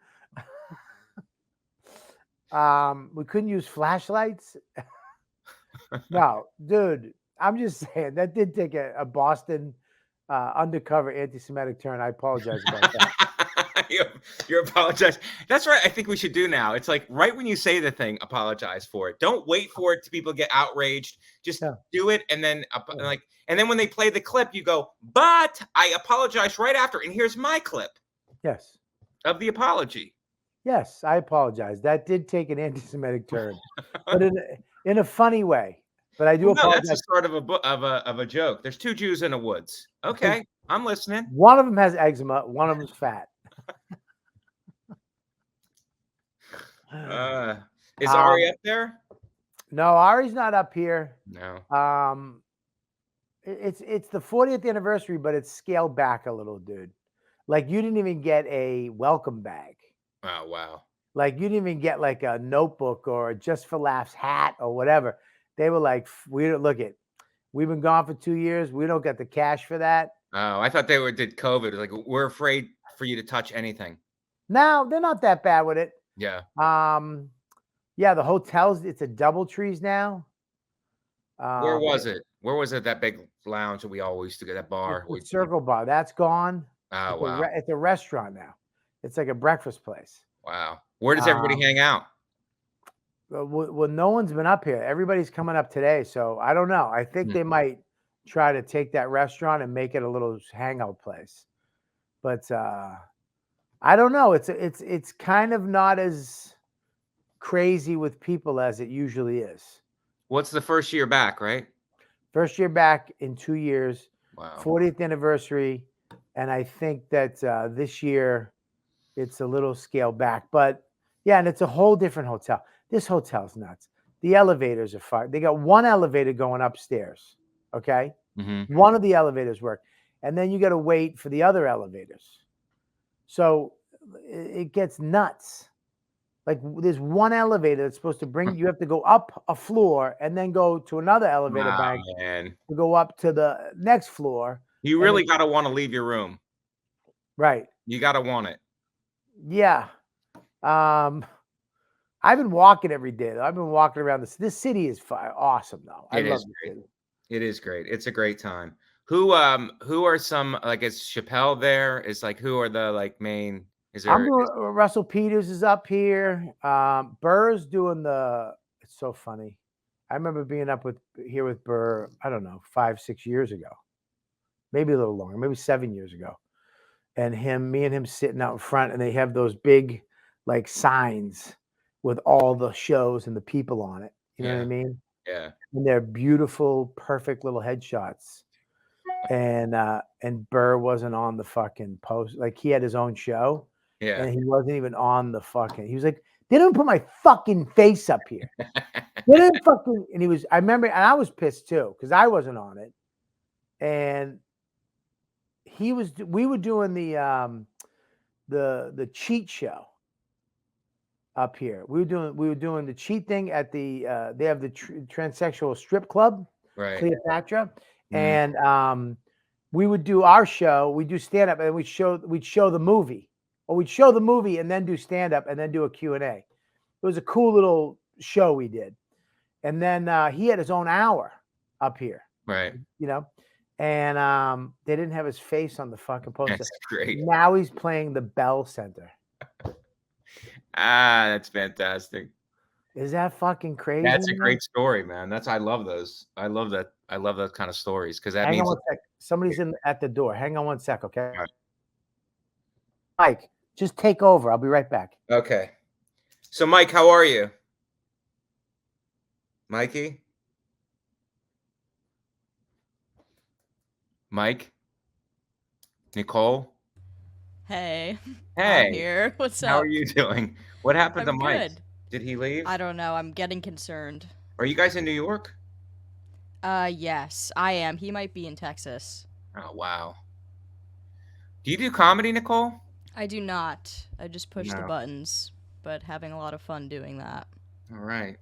We couldn't use flashlights. No, dude, I'm just saying that did take a Boston undercover anti-Semitic turn. I apologize about that. you apologize. That's right. I think we should do now. It's like right when you say the thing, apologize for it. Don't wait for it to people get outraged. Just Yeah. do it, and then Yeah. and then when they play the clip, you go, "But I apologize right after." And here's my clip Yes. of the apology. Yes, I apologize. That did take an anti-Semitic turn, but in a funny way. But I do Well, no, that's apologize. a sort of a joke. There's two Jews in the woods. Okay, I'm listening. One of them has eczema. One of them's fat. Is Ari up there? No, Ari's not up here. No. It's the 40th anniversary, but it's scaled back a little, dude. Like you didn't even get a welcome bag. Oh wow. Like you didn't even get like a notebook or a Just for Laughs hat or whatever. They were like, we don't look it. We've been gone for 2 years. We don't get the cash for that. Oh, I thought they did COVID. Like we're afraid for you to touch anything. No, they're not that bad with it. Yeah. Yeah, the hotels, it's a DoubleTrees now. Where was it? Where was it? That big lounge that we always used to get, that bar. The Circle Bar, that's gone. Oh wow. It's a restaurant now. It's like a breakfast place. Wow. Where does everybody hang out? Well, no one's been up here. Everybody's coming up today, so I don't know. I think they might try to take that restaurant and make it a little hangout place. But I don't know. It's kind of not as crazy with people as it usually is. What's the first year back, right? First year back in 2 years. Wow. 40th anniversary, and I think that this year it's a little scaled back. But yeah, and it's a whole different hotel. This hotel's nuts. The elevators are fine. They got one elevator going upstairs. Okay, one of the elevators work, and then you got to wait for the other elevators. So it gets nuts. Like there's one elevator that's supposed to bring you have to go up a floor and then go to another elevator bank to go up to the next floor. You really got to want to leave your room. Right. You got to want it. Yeah. I've been walking every day though. I've been walking around this city is awesome though. I love the city. It is great. It's a great time. Who are some, like, is Chappelle there? Is like, who are the like main? Is there? Russell Peters is up here. Burr's doing it's so funny. I remember being up here with Burr, I don't know, 5-6 years ago. Maybe a little longer, maybe 7 years ago. And me and him sitting out in front, and they have those big like signs with all the shows and the people on it. You know what I mean? Yeah. And they're beautiful, perfect little headshots. And Burr wasn't on the fucking post. Like he had his own show. Yeah. And he wasn't even on the fucking. He was like, they didn't put my fucking face up here. They didn't fucking. And he was. I remember, and I was pissed too because I wasn't on it. And he was. We were doing the cheat show up here. We were doing the cheat thing at the. They have the transsexual strip club, right? Cleopatra, and we would do our show. We do stand up, and we'd show the movie. Or we'd show the movie and then do stand-up and then do a Q&A. It was a cool little show we did. And then he had his own hour up here. Right. You know? And they didn't have his face on the fucking poster. That's great. Now he's playing the Bell Center. That's fantastic. Is that fucking crazy? That's a great story, man. I love those. I love that. I love those kind of stories because that means. Hang on one sec. Somebody's at the door. Hang on one sec, okay? Right. Mike, just take over. I'll be right back. Okay. So, Mike, how are you? Mikey? Mike? Nicole? Hey. Hey. I'm here. What's up? How are you doing? What happened to Mike? Good. Did he leave? I don't know. I'm getting concerned. Are you guys in New York? Yes, I am. He might be in Texas. Oh, wow. Do you do comedy, Nicole? I do not. I just push the buttons, but having a lot of fun doing that. All right.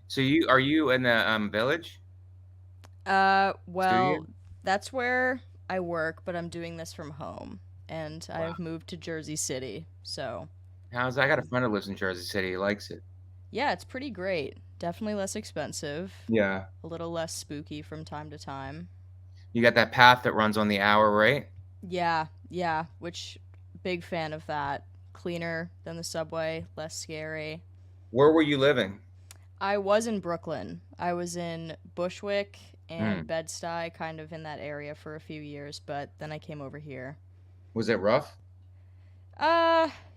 So are you in the village? Well, Studio? That's where I work, but I'm doing this from home, and I've moved to Jersey City. So. I got a friend who lives in Jersey City. He likes it. Yeah, it's pretty great. Definitely less expensive. Yeah. A little less spooky from time to time. You got that path that runs on the hour, right? Yeah, yeah, which big fan of that. Cleaner than the subway, less scary. Where were you living? I was in Brooklyn. I was in Bushwick and Hmm. Bed-Stuy, kind of in that area for a few years, but then I came over here. Was it rough?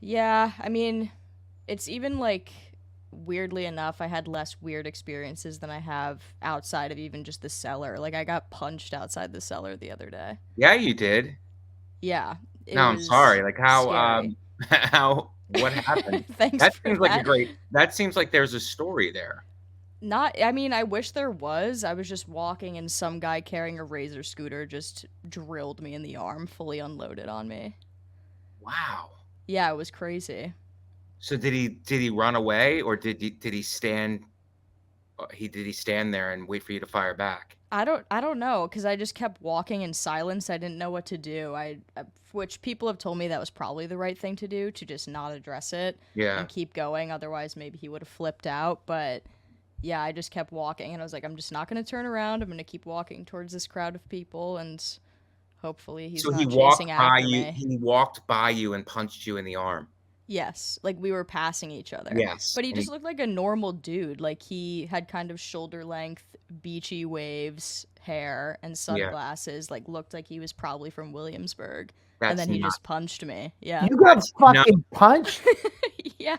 Yeah, I mean, it's even like weirdly enough, I had less weird experiences than I have outside of even just the cellar. Like I got punched outside the cellar the other day. Yeah, you did. Yeah, it No, I'm was sorry. Like how scary. what happened? Thanks That for seems like a that. great that seems like there's a story there. Not, I mean, I wish there was. I was just walking and some guy carrying a razor scooter just drilled me in the arm, fully unloaded on me. Wow. Yeah, it was crazy. So did he run away or did he stand did he stand there and wait for you to fire back? I don't know because I just kept walking in silence. I didn't know what to do. Which people have told me that was probably the right thing to do, to just not address it Yeah. and keep going. Otherwise, maybe he would have flipped out. But yeah, I just kept walking and I was like, I'm just not going to turn around. I'm going to keep walking towards this crowd of people and hopefully he's So he not chasing walked by after you me. he walked by you and punched you in the arm. Yes, like we were passing each other. Yes. But he And just looked like a normal dude. Like he had kind of shoulder length, beachy waves, hair, and yeah, sunglasses. Like looked like he was probably from Williamsburg. And that's then he not just punched me. Yeah. You got that's not fucking punched. Yeah.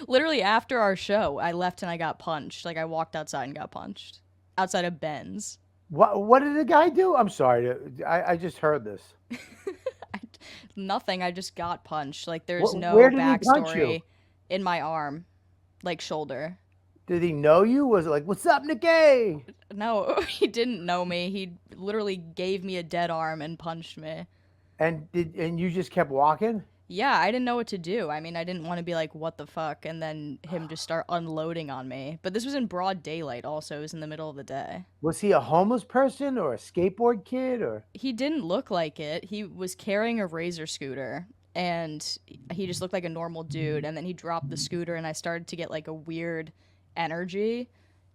Literally after our show, I left and I got punched. Like I walked outside and got punched. Outside of Ben's. What did the guy do? I'm sorry. I just heard this. I, nothing. I just got punched. Like there's Where no did he punch you? backstory in my arm, like shoulder. Did he know you? Was it like, "What's up, Nikki"? No, he didn't know me. He literally gave me a dead arm and punched me. And you just kept walking? Yeah, I didn't know what to do. I mean, I didn't want to be like, what the fuck? And then him just start unloading on me. But this was in broad daylight also. It was in the middle of the day. Was he a homeless person or a skateboard kid or? He didn't look like it. He was carrying a razor scooter and he just looked like a normal dude. And then he dropped the scooter and I started to get like a weird energy.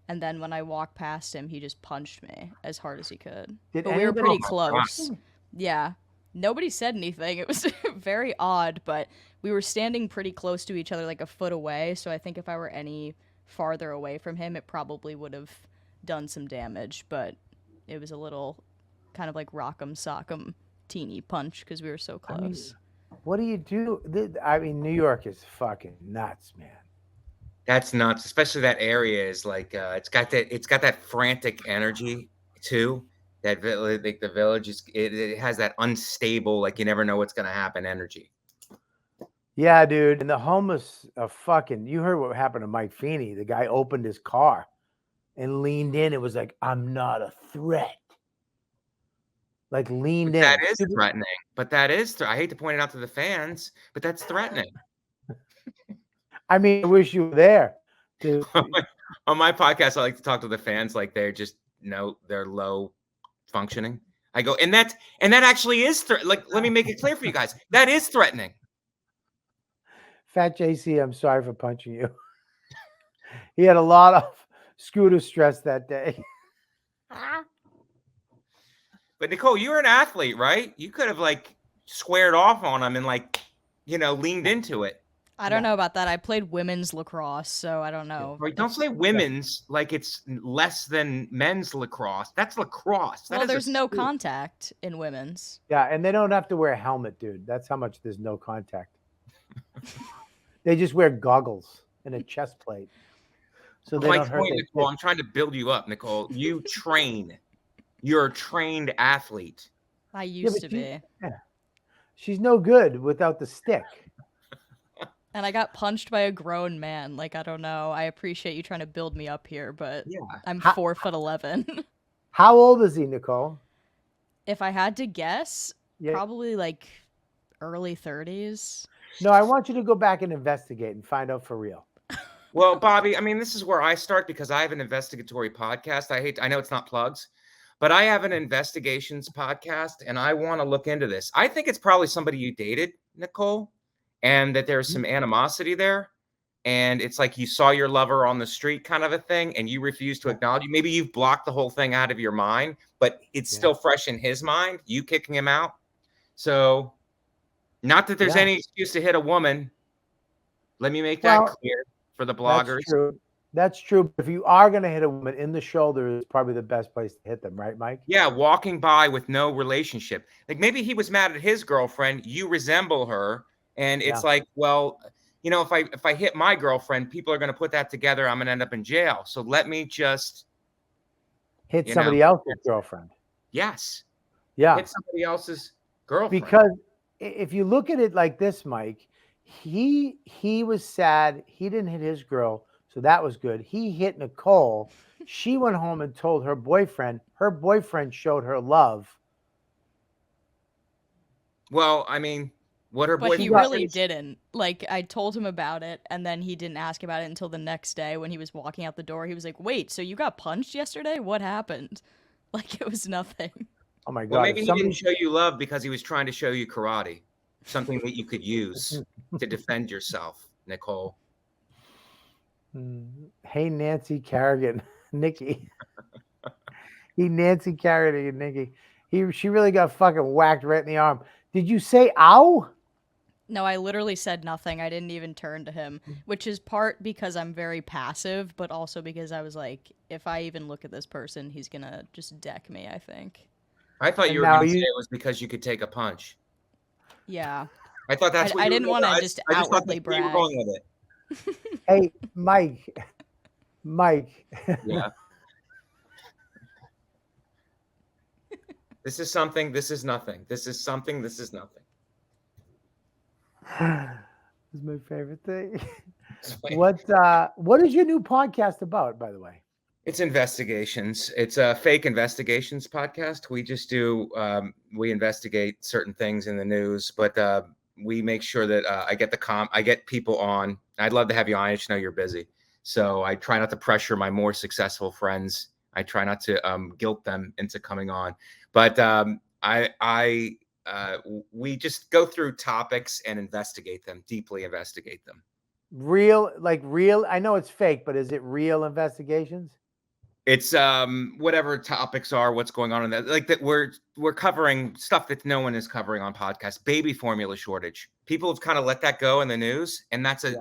And then when I walked past him, he just punched me as hard as he could. Did But we were anybody? pretty God. close. Yeah. Nobody said anything. It was very odd, but we were standing pretty close to each other, like a foot away. So I think if I were any farther away from him, it probably would have done some damage. But it was a little kind of like rock'em sock'em teeny punch because we were so I mean, close. what do you do? I mean, New York is fucking nuts, man. That's nuts. Especially that area is like it's got that frantic energy too. That like the village is it has that unstable, like you never know what's gonna happen energy. Yeah, dude. And the homeless are fucking. You heard what happened to Mike Vecchione. The guy opened his car and leaned in. It was like, "I'm not a threat." Like leaned in. That is threatening, but that is I hate to point it out to the fans, but that's threatening. I mean, I wish you were there. To, On my podcast, I like to talk to the fans like they're just they're low functioning. I go, and that actually is like, let me make it clear for you guys. That is threatening. Fat JC, I'm sorry for punching you. He had a lot of scooter stress that day. But Nicole, you're an athlete, right? You could have like squared off on him and like, leaned into it. I don't know about that. I played women's lacrosse, so I don't know. Right, don't say women's like it's less than men's lacrosse. That's lacrosse. Well, there's no contact in women's. Yeah, and they don't have to wear a helmet, dude. That's how much there's no contact. They just wear goggles and a chest plate. So they don't hurt their Nicole, I'm trying to build you up, Nicole. You train. You're a trained athlete. I used to be. Yeah. She's no good without the stick. And I got punched by a grown man. Like, I don't know. I appreciate you trying to build me up here, but Yeah. I'm 4'11". How old is he, Nicole? If I had to guess, Yeah. probably like early 30s. No, I want you to go back and investigate and find out for real. Well, Bobby, I mean, this is where I start because I have an investigatory podcast. I know it's not plugs, but I have an investigations podcast and I want to look into this. I think it's probably somebody you dated, Nicole, and that there's some animosity there. and it's like you saw your lover on the street kind of a thing, and you refuse to acknowledge it. Maybe you've blocked the whole thing out of your mind, but it's still fresh in his mind, you kicking him out. So not that there's any excuse to hit a woman. Let me make that clear for the bloggers. That's true. That's true. If you are going to hit a woman in the shoulder, is probably the best place to hit them, right, Mike? Yeah, walking by with no relationship. Like maybe he was mad at his girlfriend. You resemble her, and it's like, well, you know, if I hit my girlfriend, people are going to put that together. I'm going to end up in jail. So let me just hit somebody else's girlfriend. Yes. Yeah. Hit somebody else's girlfriend. Because if you look at it like this, Mike, he was sad. He didn't hit his girl. So that was good. He hit Nicole. She went home and told her boyfriend. Her boyfriend showed her love. Well, I mean, what her boyfriend... But he really didn't. Like, I told him about it, and then he didn't ask about it until the next day when he was walking out the door. He was like, wait, so you got punched yesterday? What happened? Like, it was nothing. Oh, my God. Well, maybe he didn't show you love because he was trying to show you karate. Something that you could use to defend yourself, Nicole. Hey, Nancy Kerrigan, Nikki. Nancy Kerrigan, Nikki. She really got fucking whacked right in the arm. Did you say ow? No, I literally said nothing. I didn't even turn to him, which is part because I'm very passive, but also because I was like, if I even look at this person, he's going to just deck me, I think. I thought you were going to say it was because you could take a punch. Yeah. I thought that's what I didn't want to just outwardly brag. You were going with it. Hey, Mike. Yeah. This is something. This is nothing. This is something. This is nothing. This is my favorite thing. What is your new podcast about, by the way? It's investigations. It's a fake investigations podcast. We just do, we investigate certain things in the news, but we make sure that I get people on. I'd love to have you on. I just know you're busy. So I try not to pressure my more successful friends. I try not to guilt them into coming on. But we just go through topics and investigate them, deeply investigate them. Real. I know it's fake, but is it real investigations? It's whatever topics are, what's going on in that. Like that, we're covering stuff that no one is covering on podcasts. Baby formula shortage. People have kind of let that go in the news, and that's a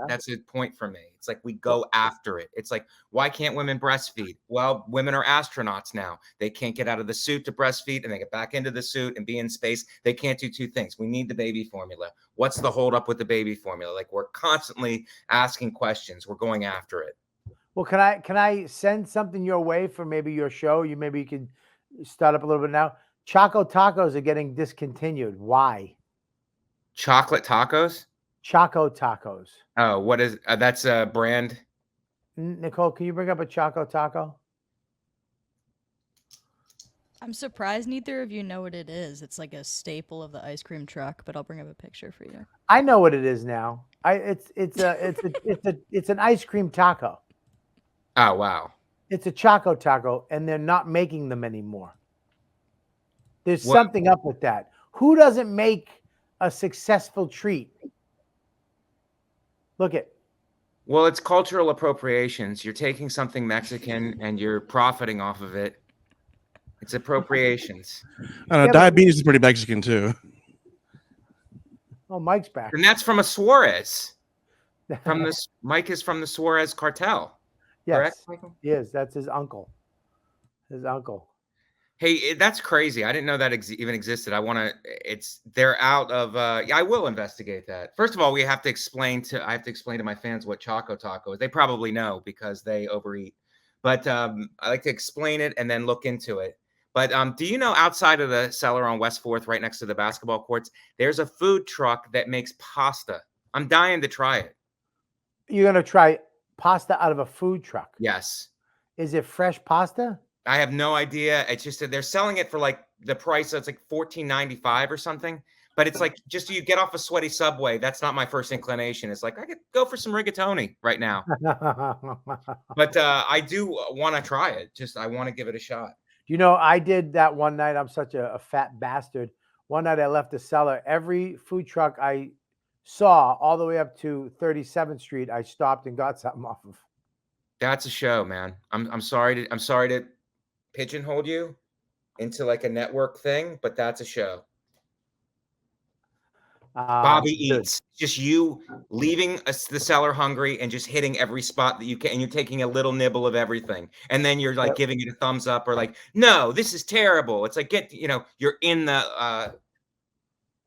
point for me. It's like we go after it. It's like, why can't women breastfeed? Well, women are astronauts now. They can't get out of the suit to breastfeed, and they get back into the suit and be in space. They can't do two things. We need the baby formula. What's the holdup with the baby formula? Like, we're constantly asking questions. We're going after it. Well, can I send something your way for maybe your show? Maybe you could start up a little bit now. Choco tacos are getting discontinued. Why? Chocolate tacos? Choco tacos. Oh, what is that's a brand? Nicole, can you bring up a Choco taco? I'm surprised neither of you know what it is. It's like a staple of the ice cream truck, but I'll bring up a picture for you. I know what it is now. It's an ice cream taco. Oh, wow. It's a Choco taco, and they're not making them anymore. There's something up with that. Who doesn't make a successful treat? Look at. Well, it's cultural appropriations. You're taking something Mexican and you're profiting off of it. It's appropriations. Diabetes is pretty Mexican too. Oh, Mike's back. And that's from a Suarez. Mike is from the Suarez cartel. Yes, correct, Michael? Yes, that's his uncle. Hey, that's crazy. I didn't know that even existed. They're out of, I will investigate that. First of all, I have to explain to my fans what Choco Taco is. They probably know because they overeat, but I like to explain it and then look into it. But do you know outside of the cellar on West 4th, right next to the basketball courts, there's a food truck that makes pasta. I'm dying to try it. You're going to try pasta out of a food truck? Yes. Is it fresh pasta? I have no idea. It's just that they're selling it for like the price. So it's like $14.95 or something. But it's like, just you get off a sweaty Subway. That's not my first inclination. It's like, I could go for some rigatoni right now. But I do want to try it. I want to give it a shot. I did that one night. I'm such a fat bastard. One night I left the cellar. Every food truck I saw all the way up to 37th Street. I stopped and got something off of. That's a show, man. I'm sorry to pigeonhole you into like a network thing, but that's a show. Bobby Dude, Eats, just you leaving the cellar hungry and just hitting every spot that you can, and you're taking a little nibble of everything, and then you're like Yep. giving it a thumbs up or like, no, this is terrible. It's like you're in the.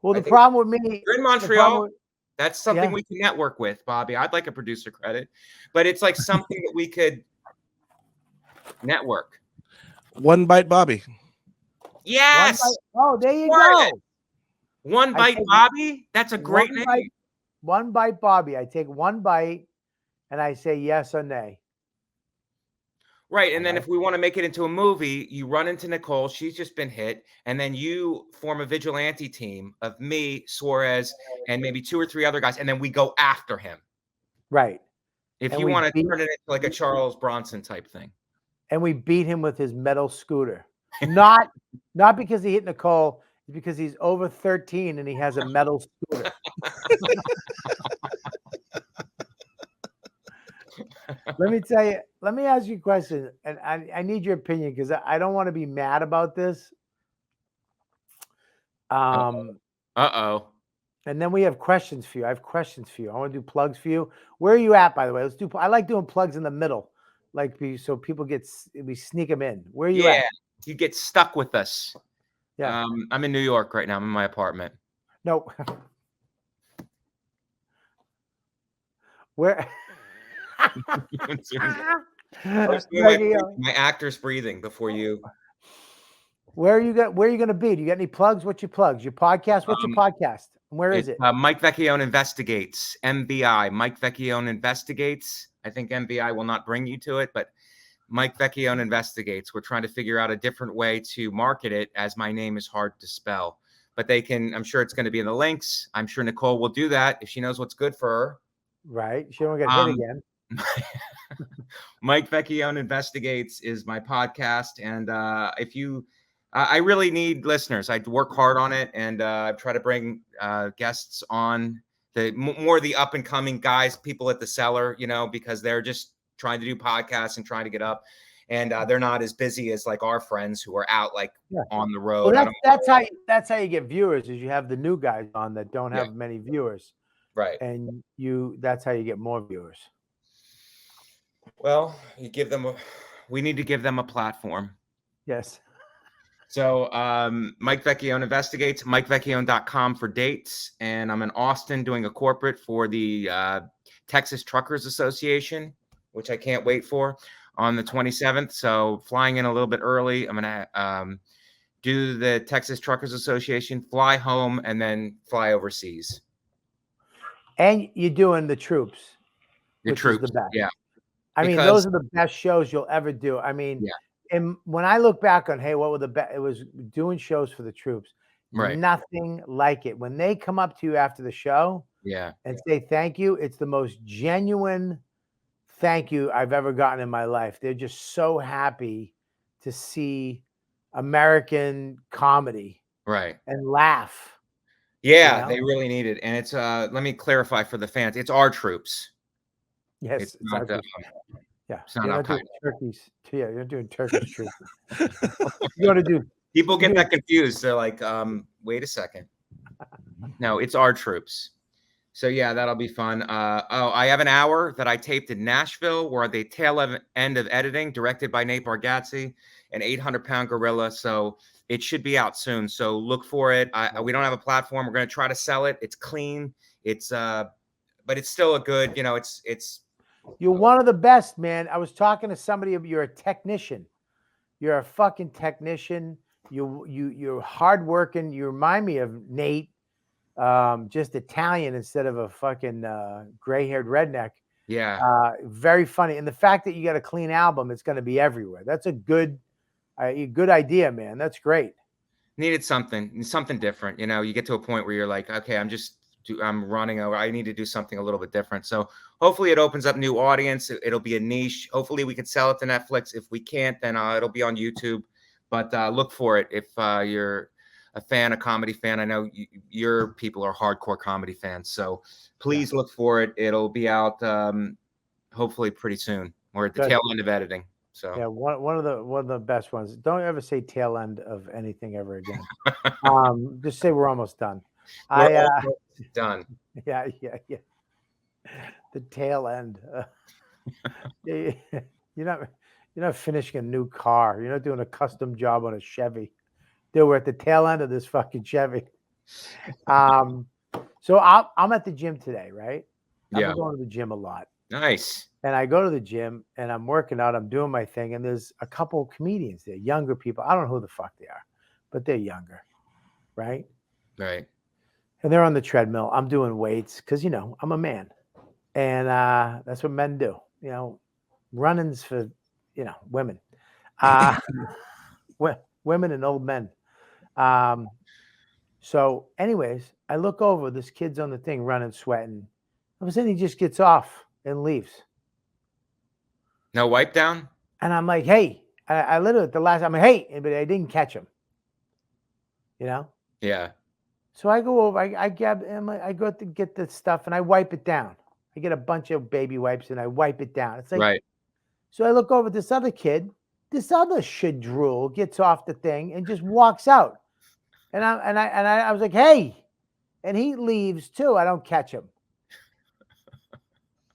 Well, I the think problem with me, you're in the Montreal. problem with- That's something Yeah. we can network with, Bobby. I'd like a producer credit, but it's like something that we could network. One bite, Bobby. Yes. oh, there you Squirt go. One I bite, take Bobby. That's a great one name. bite, one bite, Bobby. I take one bite, and I say yes or nay. Right. And then Alright. if we want to make it into a movie, you run into Nicole. She's just been hit. And then you form a vigilante team of me, Suarez, and maybe 2 or 3 other guys. And then we go after him. Right. If And you we want to beat- turn it into like a Charles Bronson type thing. And we beat him with his metal scooter. Not because he hit Nicole, it's because he's over 13 and he has a metal scooter. Let me ask you a question, and I need your opinion because I don't want to be mad about this. Uh-oh. And then we have questions for you. I have questions for you. I want to do plugs for you. Where are you at, by the way? I like doing plugs in the middle, so people we sneak them in. Where are you Yeah. at? You get stuck with us. Yeah. I'm in New York right now. I'm in my apartment. No. Where? My actor's breathing before you. Where are you gonna be? Do you got any plugs? What's your plugs? Your podcast? What's your podcast? And where is it? Mike Vecchione Investigates, MVI. Mike Vecchione Investigates. I think MVI will not bring you to it, but Mike Vecchione Investigates. We're trying to figure out a different way to market it, as my name is hard to spell. But I'm sure it's going to be in the links. I'm sure Nicole will do that if she knows what's good for her. Right. She don't get hit again. Mike Vecchione Investigates is my podcast. And if you, I really need listeners. I work hard on it, and I try to bring guests on, more of the up and coming guys, people at the cellar, because they're just trying to do podcasts and trying to get up. And they're not as busy as like our friends who are out on the road. Well, that's how you get viewers, is you have the new guys on that don't have many viewers. Right. And that's how you get more viewers. Well, we need to give them a platform. Yes. So Mike Vecchione Investigates, MikeVecchione.com for dates. And I'm in Austin doing a corporate for the Texas Truckers Association, which I can't wait for, on the 27th. So flying in a little bit early. I'm going to do the Texas Truckers Association, fly home, and then fly overseas. And you're doing the troops. The troops, is the best. yeah. I mean, those are the best shows you'll ever do. I mean, and when I look back on, hey, what were the best? It was doing shows for the troops. Right. Nothing like it. When they come up to you after the show, and say thank you, it's the most genuine thank you I've ever gotten in my life. They're just so happy to see American comedy, right, and laugh. Yeah, they really need it. And it's let me clarify for the fans. It's our troops. Yes, it's not the, it's not you're not Al-Qaeda. doing Turkeys. Yeah, you're not doing Turkish troops. You want to do? People get that confused. They're like, wait a second. No, it's our troops. So yeah, that'll be fun. I have an hour that I taped in Nashville, where the tail end of editing, directed by Nate Bargatze, an 800-pound gorilla. So it should be out soon. So look for it. We don't have a platform. We're going to try to sell it. It's clean. But it's still a good. It's. You're one of the best, man. I was talking to somebody. You're a technician. You're a fucking technician. You're hardworking. You remind me of Nate, just Italian instead of a fucking gray-haired redneck. Yeah. Very funny. And the fact that you got a clean album, it's going to be everywhere. That's a good idea, man. That's great. Needed something different. You get to a point where you're like, okay, I'm running over. I need to do something a little bit different. So hopefully it opens up new audience. It'll be a niche. Hopefully we can sell it to Netflix. If we can't, then it'll be on YouTube. But look for it if you're a fan, a comedy fan, I know your people are hardcore comedy fans. So please look for it. It'll be out hopefully pretty soon. We're at the Good. tail end of editing. So Yeah, one of the best ones. Don't ever say tail end of anything ever again. Just say we're almost done. we're almost done. Yeah. The tail end. You're not finishing a new car. You're not doing a custom job on a Chevy. Dude, we're at the tail end of this fucking Chevy. So I'm at the gym today, right? I've Yeah. been going to the gym a lot. Nice. And I go to the gym and I'm working out. I'm doing my thing. And there's a couple of comedians there, younger people. I don't know who the fuck they are, but they're younger, right? Right. And they're on the treadmill. I'm doing weights because, I'm a man. And that's what men do. Running's for, women. Women and old men. So anyways, I look over, this kid's on the thing running, sweating. All of a sudden he just gets off and leaves. No wipe down? And I'm like, hey, I literally at the last, I'm like, hey, but I didn't catch him. Yeah. So I go over, I grab him, I go to get the stuff and I wipe it down. I get a bunch of baby wipes and I wipe it down. It's like, Right. So I look over at this other kid, this other shit drool gets off the thing and just walks out. And I was like, hey, and he leaves too. I don't catch him.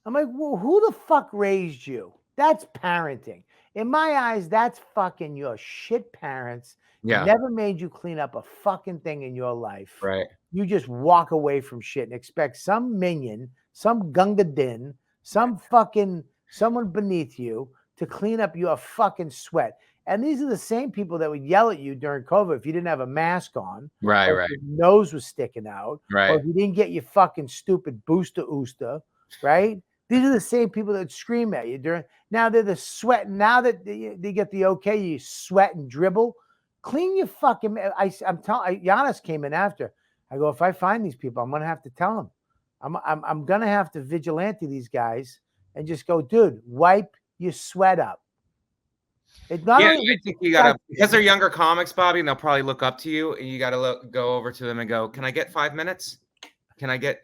I'm like, well, who the fuck raised you? That's parenting. In my eyes, that's fucking your shit parents. Yeah. Never made you clean up a fucking thing in your life. Right. You just walk away from shit and expect some minion, some gunga din, someone beneath you to clean up your fucking sweat. And these are the same people that would yell at you during COVID if you didn't have a mask on. Right, or right. if your nose was sticking out. Right. Or if you didn't get your fucking stupid booster ooster, right? These are the same people that scream at you during. Now they're the sweat. Now that they get the okay, you sweat and dribble. Clean your fucking. I'm telling. Giannis came in after. I go, if I find these people, I'm gonna have to tell them. I'm gonna have to vigilante these guys and just go, dude, wipe your sweat up. It's not Yeah, only I think you gotta, because they're younger comics, Bobby, and they'll probably look up to you, and you gotta go over to them and go, can I get 5 minutes? Can I get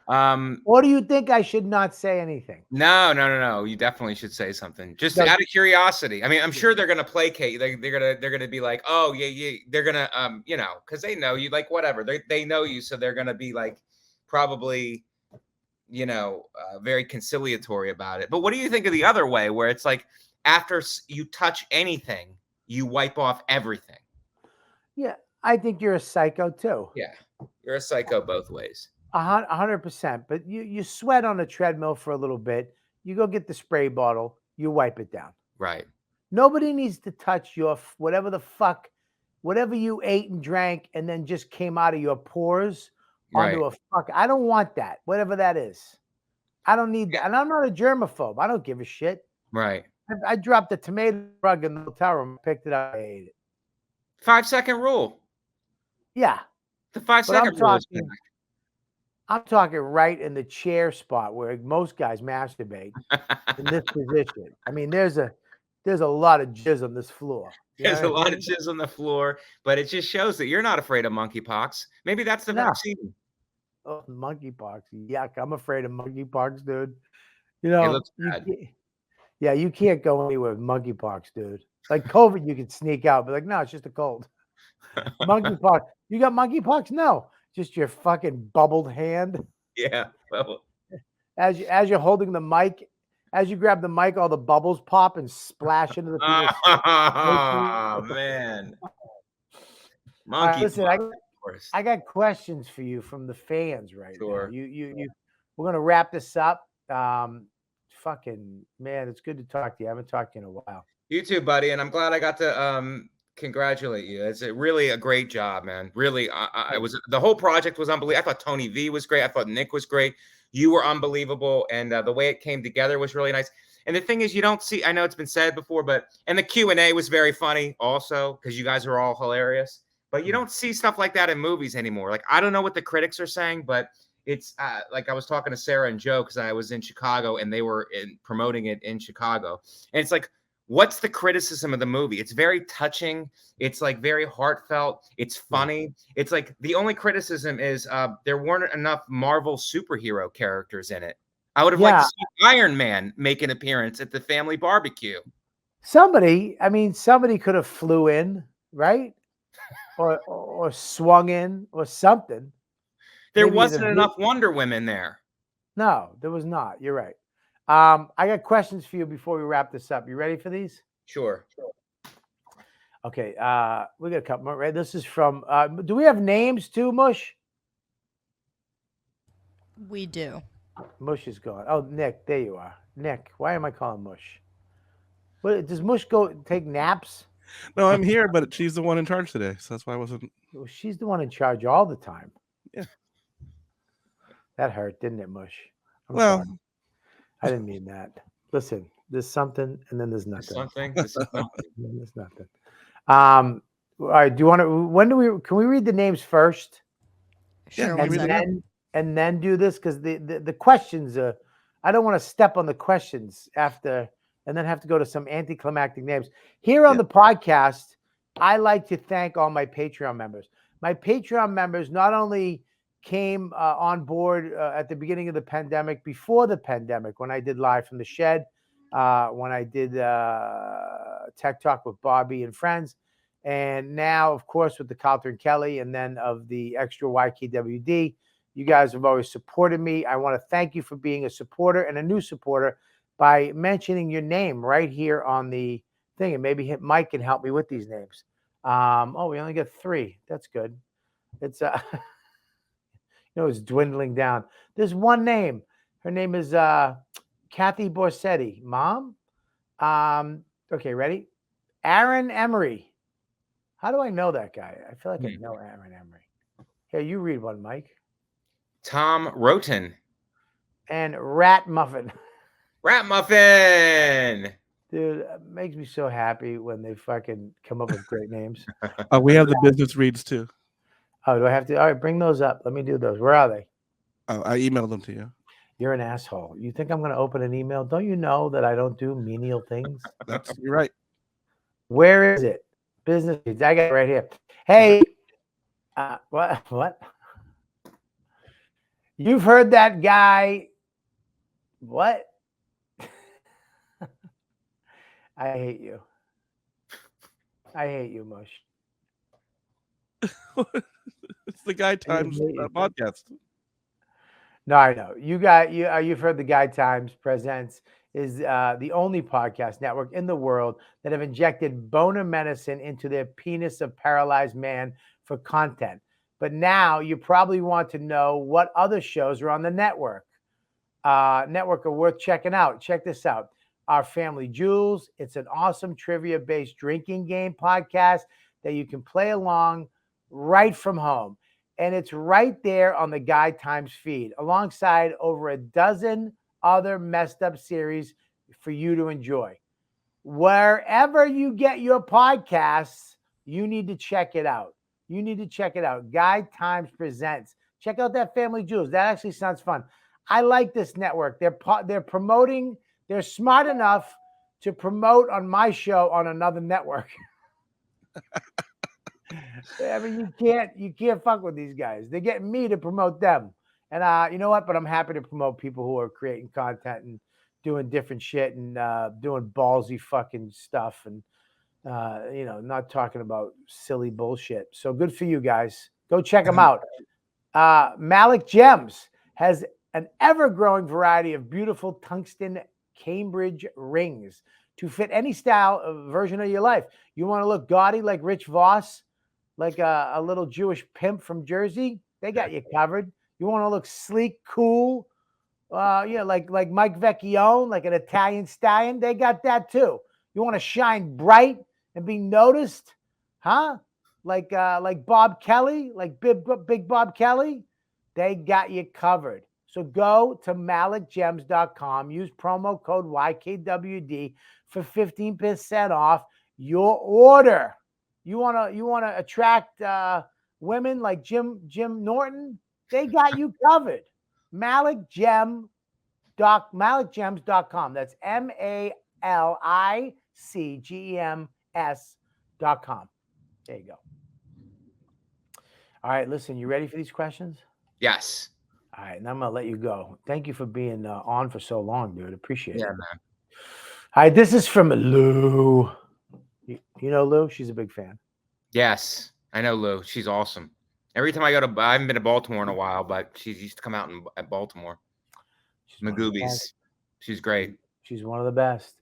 or do you think I should not say anything? No. You definitely should say something. Just No. out of curiosity. I mean, I'm sure they're gonna placate you. They're gonna be like, oh yeah. They're gonna because they know you, like whatever. They know you, so they're gonna be like probably very conciliatory about it. But what do you think of the other way, where it's like after you touch anything, you wipe off everything? Yeah, I think you're a psycho too. Yeah, you're a psycho both ways. 100%. But you sweat on a treadmill for a little bit. You go get the spray bottle. You wipe it down. Right. Nobody needs to touch your whatever you ate and drank, and then just came out of your pores onto a fuck. I don't want that. Whatever that is. I don't need that. And I'm not a germaphobe. I don't give a shit. Right. I dropped a tomato rug in the hotel room, picked it up, I ate it. 5-second rule. Yeah. The 5-second rule is back. I'm talking right in the chair spot where most guys masturbate in this position. I mean, there's a lot of jizz on this floor. There's a lot of jizz on the floor, but it just shows that you're not afraid of monkeypox. Maybe that's the vaccine. Oh, monkeypox. Yuck. I'm afraid of monkeypox, dude. It looks bad. You can't go anywhere with monkeypox, dude. Like COVID, you can sneak out, but like, no, it's just a cold. Monkeypox. You got monkeypox? No. Just your fucking bubbled hand. Yeah. Well, As you're holding the mic, as you grab the mic, all the bubbles pop and splash into the people's. Oh man. Listen, I got questions for you from the fans right now. We're gonna wrap this up. Fucking man, it's good to talk to you. I haven't talked to you in a while. You too, buddy, and I'm glad I got to congratulate you. It's really a great job, man. Really, the whole project was unbelievable. I thought Tony V was great. I thought Nick was great. You were unbelievable, and the way it came together was really nice. And the thing is, you don't see. I know it's been said before, and the Q&A was very funny, also, because you guys are all hilarious. But you don't see stuff like that in movies anymore. Like, I don't know what the critics are saying, but it's like I was talking to Sarah and Joe because I was in Chicago and they were promoting it in Chicago. And it's like, What's the criticism of the movie? It's very touching. It's like very heartfelt. It's funny. It's like the only criticism is there weren't enough Marvel superhero characters in it. I would have liked to see Iron Man make an appearance at the family barbecue. Somebody could have flew in, right? Or swung in or something. There Maybe wasn't enough Wonder Women there. No, there was not. You're right. I got questions for you before we wrap this up. You ready for these? Sure. Okay. We got a couple more, right? This is from, do we have names too, Mush? We do. Mush is gone. Oh, Nick, there you are. Nick, why am I calling Mush? What, does Mush go take naps? No, I'm here, but she's the one in charge today, so that's why I wasn't. Well, she's the one in charge all the time. Yeah. That hurt, didn't it, Mush? I'm Well, sorry. I didn't mean that. Listen, there's something, and then there's nothing. Something. This is nothing. There's nothing. All right. Do you want to? Can we read the names first? Sure. Yeah, one second. And then do this, because the questions. I don't want to step on the questions after, and then have to go to some anticlimactic names here on the podcast. I like to thank all my Patreon members. My Patreon members not only came on board at the beginning of the pandemic, before the pandemic, when I did Live from the Shed, when I did Tech Talk with Bobby and friends, and now, of course, with the Carlton Kelly, and then of the extra YKWD. You guys have always supported me. I want to thank you for being a supporter and a new supporter by mentioning your name right here on the thing, and maybe Mike can help me with these names. We only got 3. That's good. It's it's dwindling down. There's one name. Her name is Kathy Borsetti. Mom? Okay, ready? Aaron Emery. How do I know that guy? I feel like I know Aaron Emery. Here, you read one, Mike. Tom Roten. And Rat Muffin. Rat Muffin. Dude, it makes me so happy when they fucking come up with great names. we have the business reads too. Oh, do I have to? All right, bring those up. Let me do those. Where are they? I emailed them to you. You're an asshole. You think I'm going to open an email? Don't you know that I don't do menial things? You're right. Where is it? Business reads. I got it right here. Hey, what? You've heard that guy. What? I hate you. I hate you, Mush. It's the Guy Times podcast. No, I know. You've heard the Guy Times Presents is the only podcast network in the world that have injected boner medicine into their penis of paralyzed man for content. But now you probably want to know what other shows are on the network. Network are worth checking out. Check this out. Our Family Jewels. It's an awesome trivia-based drinking game podcast that you can play along right from home. And it's right there on the Guy Times feed, alongside over a dozen other messed up series for you to enjoy. Wherever you get your podcasts, you need to check it out. You need to check it out. Guy Times Presents. Check out that Family Jewels. That actually sounds fun. I like this network. They're promoting. They're smart enough to promote on my show on another network. I mean, you can't fuck with these guys. They're getting me to promote them. And you know what? But I'm happy to promote people who are creating content and doing different shit and doing ballsy fucking stuff and not talking about silly bullshit. So good for you guys. Go check them out. Malik Gems has an ever-growing variety of beautiful tungsten Cambridge rings to fit any style of version of your life. You want to look gaudy like Rich Voss, like a little Jewish pimp from Jersey? They got you covered. You want to look sleek, cool, like Mike Vecchione, like an Italian stallion? They got that too. You want to shine bright and be noticed, huh? Like Bob Kelly, like Big Bob Kelly? They got you covered. So go to malikgems.com, use promo code YKWD for 15% off your order. You wanna attract women like Jim Norton? They got you covered. Malikgems.com. That's MALIKGEMS.com. MikeCGEMS.com. There you go. All right, listen, you ready for these questions? Yes. All right, and I'm going to let you go. Thank you for being on for so long, dude. Appreciate Yeah, it. man. All right, this is from Lou. You know Lou? She's a big fan. Yes, I know Lou. She's awesome. Every time I haven't been to Baltimore in a while, but she used to come out at Baltimore. She's one of the Magoobies. best. She's great. She's one of the best.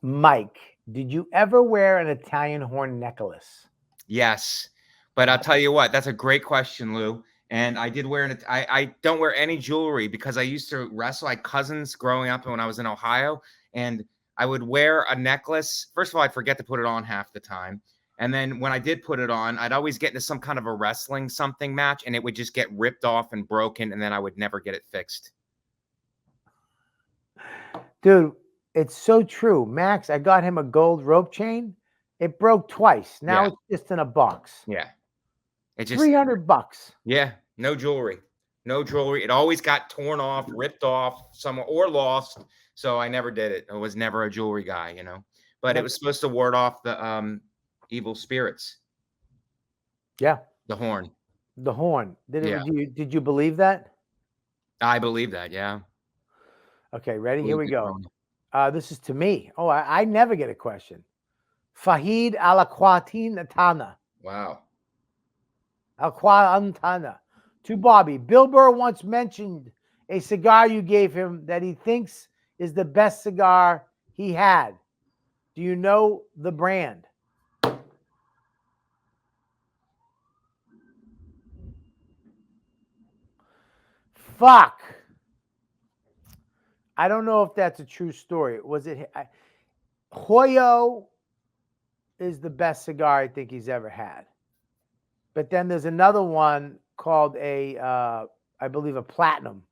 Mike, did you ever wear an Italian horn necklace? Yes, but I'll tell you what, that's a great question, Lou. And I did wear I don't wear any jewelry because I used to wrestle. I had cousins growing up when I was in Ohio, and I would wear a necklace. First of all, I'd forget to put it on half the time. And then when I did put it on, I'd always get into some kind of a wrestling something match, and it would just get ripped off and broken, and then I would never get it fixed. Dude, it's so true. Max, I got him a gold rope chain. It broke twice. Now Yeah. it's just in a box. Yeah. It just $300. Yeah, no jewelry. No jewelry. It always got torn off, ripped off somewhere, or lost. So I never did it. I was never a jewelry guy, you know. But it was supposed to ward off the evil spirits. Yeah. The horn. The horn. Yeah. Did you believe that? I believe that, yeah. Okay, ready? Here we go. Wrong. This is to me. Oh, I never get a question. Fahid Al-Quatine-Tana. Wow. Al-Quatine. To Bobby, Bill Burr once mentioned a cigar you gave him that he thinks is the best cigar he had. Do you know the brand? Fuck. I don't know if that's a true story. Was it Hoyo is the best cigar I think he's ever had. But then there's another one called I believe a platinum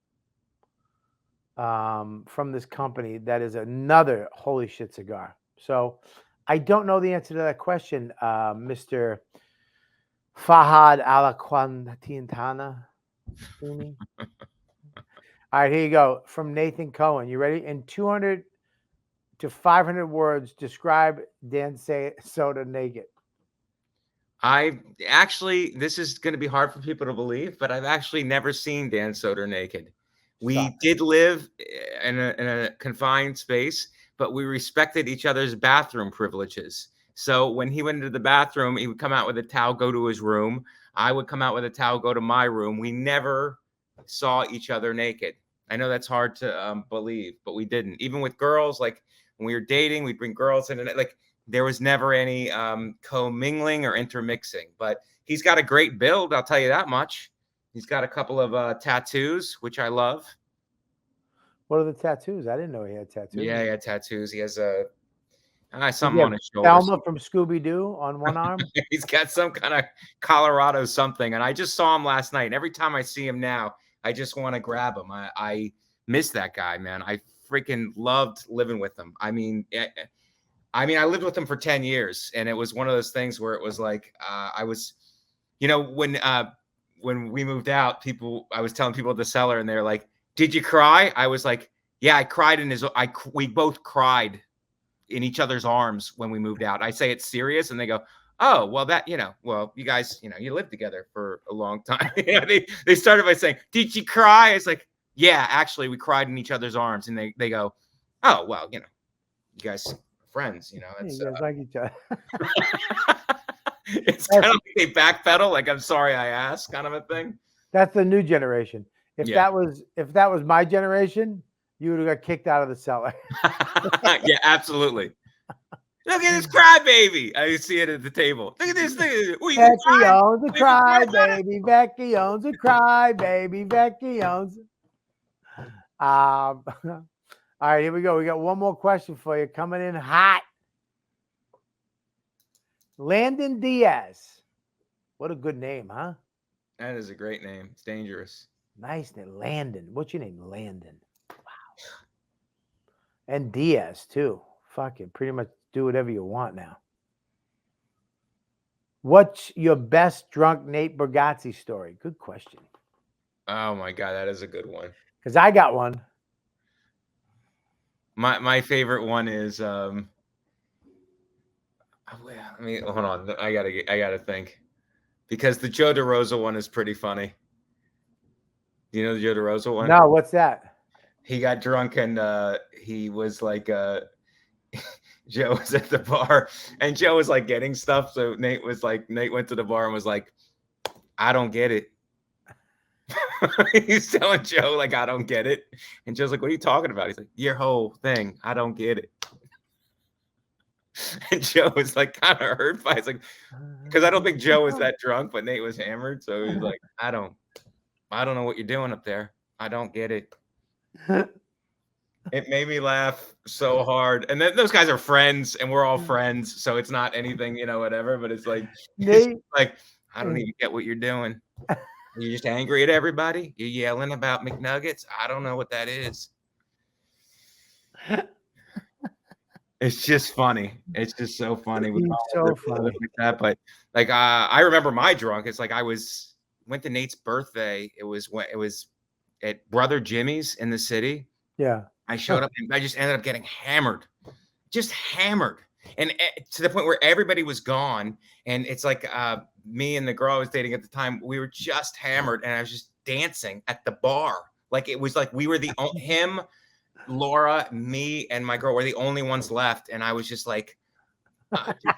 from this company that is another holy shit cigar. So I don't know the answer to that question, Mr. Fahad Al-Quantintana. All right, here you go. From Nathan Cohen. You ready? In 200 to 500 words, describe Dan Soda naked. This is going to be hard for people to believe, but I've actually never seen Dan Soder naked. We did live in a confined space, but we respected each other's bathroom privileges. So when he went into the bathroom, he would come out with a towel, go to his room. I would come out with a towel, go to my room. We never saw each other naked. I know that's hard to believe, but we didn't. Even with girls, like when we were dating, we'd bring girls in, and like there was never any commingling or intermixing. But he's got a great build, I'll tell you that much. He's got a couple of tattoos, which I love. What are the tattoos? I didn't know he had tattoos. Yeah, he had tattoos. He has something on his shoulders. Thelma from Scooby-Doo on one arm. He's got some kind of Colorado something. And I just saw him last night. And every time I see him now, I just want to grab him. I miss that guy, man. I freaking loved living with him. I mean, I lived with him for 10 years. And it was one of those things where it was like, I was, you know, when we moved out, I was telling people at the cellar and they're like, did you cry? I was like, yeah, I cried we both cried in each other's arms when we moved out. I say it's serious. And they go, oh, well, you guys, you lived together for a long time. They started by saying, did you cry? It's like, yeah, actually we cried in each other's arms. And they go, oh, well, you guys are friends, it's, you guys like each other. it's kind of like they backpedal. Like, I'm sorry I asked kind of a thing. That's the new generation. If that was my generation, you would have got kicked out of the cellar. Yeah, absolutely. Look at this crybaby. I see it at the table. Look at this thing. Becky owns a crybaby. Becky owns a crybaby. Becky owns. All right, here we go. We got one more question for you. Coming in hot. Landon Diaz. What a good name, huh? That is a great name. It's dangerous. Nice name. Landon. What's your name? Landon. Wow. And Diaz, too. Fucking pretty much do whatever you want now. What's your best drunk Nate Bargatze story? Good question. Oh, my God. That is a good one. Because I got one. My favorite one is I mean, hold on. I gotta think, because the Joe DeRosa one is pretty funny. Do you know the Joe DeRosa one? No, what's that? He got drunk and he was like, Joe was at the bar and Joe was like getting stuff. So Nate went to the bar and was like, I don't get it. He's telling Joe, like, I don't get it. And Joe's like, what are you talking about? He's like, your whole thing. I don't get it. And Joe was like kind of hurt by it. It's like, because I don't think Joe was that drunk, but Nate was hammered. So he was like, I don't know what you're doing up there. I don't get it. It made me laugh so hard. And then those guys are friends and we're all friends. So it's not anything, whatever. But it's like, Nate, like, I don't even get what you're doing. You're just angry at everybody. You're yelling about McNuggets. I don't know what that is. It's just funny. It's just so funny. He's so funny. Like that. But like, I remember my drunk. It's like went to Nate's birthday. It was at Brother Jimmy's in the city. Yeah. I showed up and I just ended up getting hammered, just hammered. And to the point where everybody was gone. And it's like me and the girl I was dating at the time, we were just hammered and I was just dancing at the bar. Like it was like we were him, Laura, me, and my girl were the only ones left. And I was just like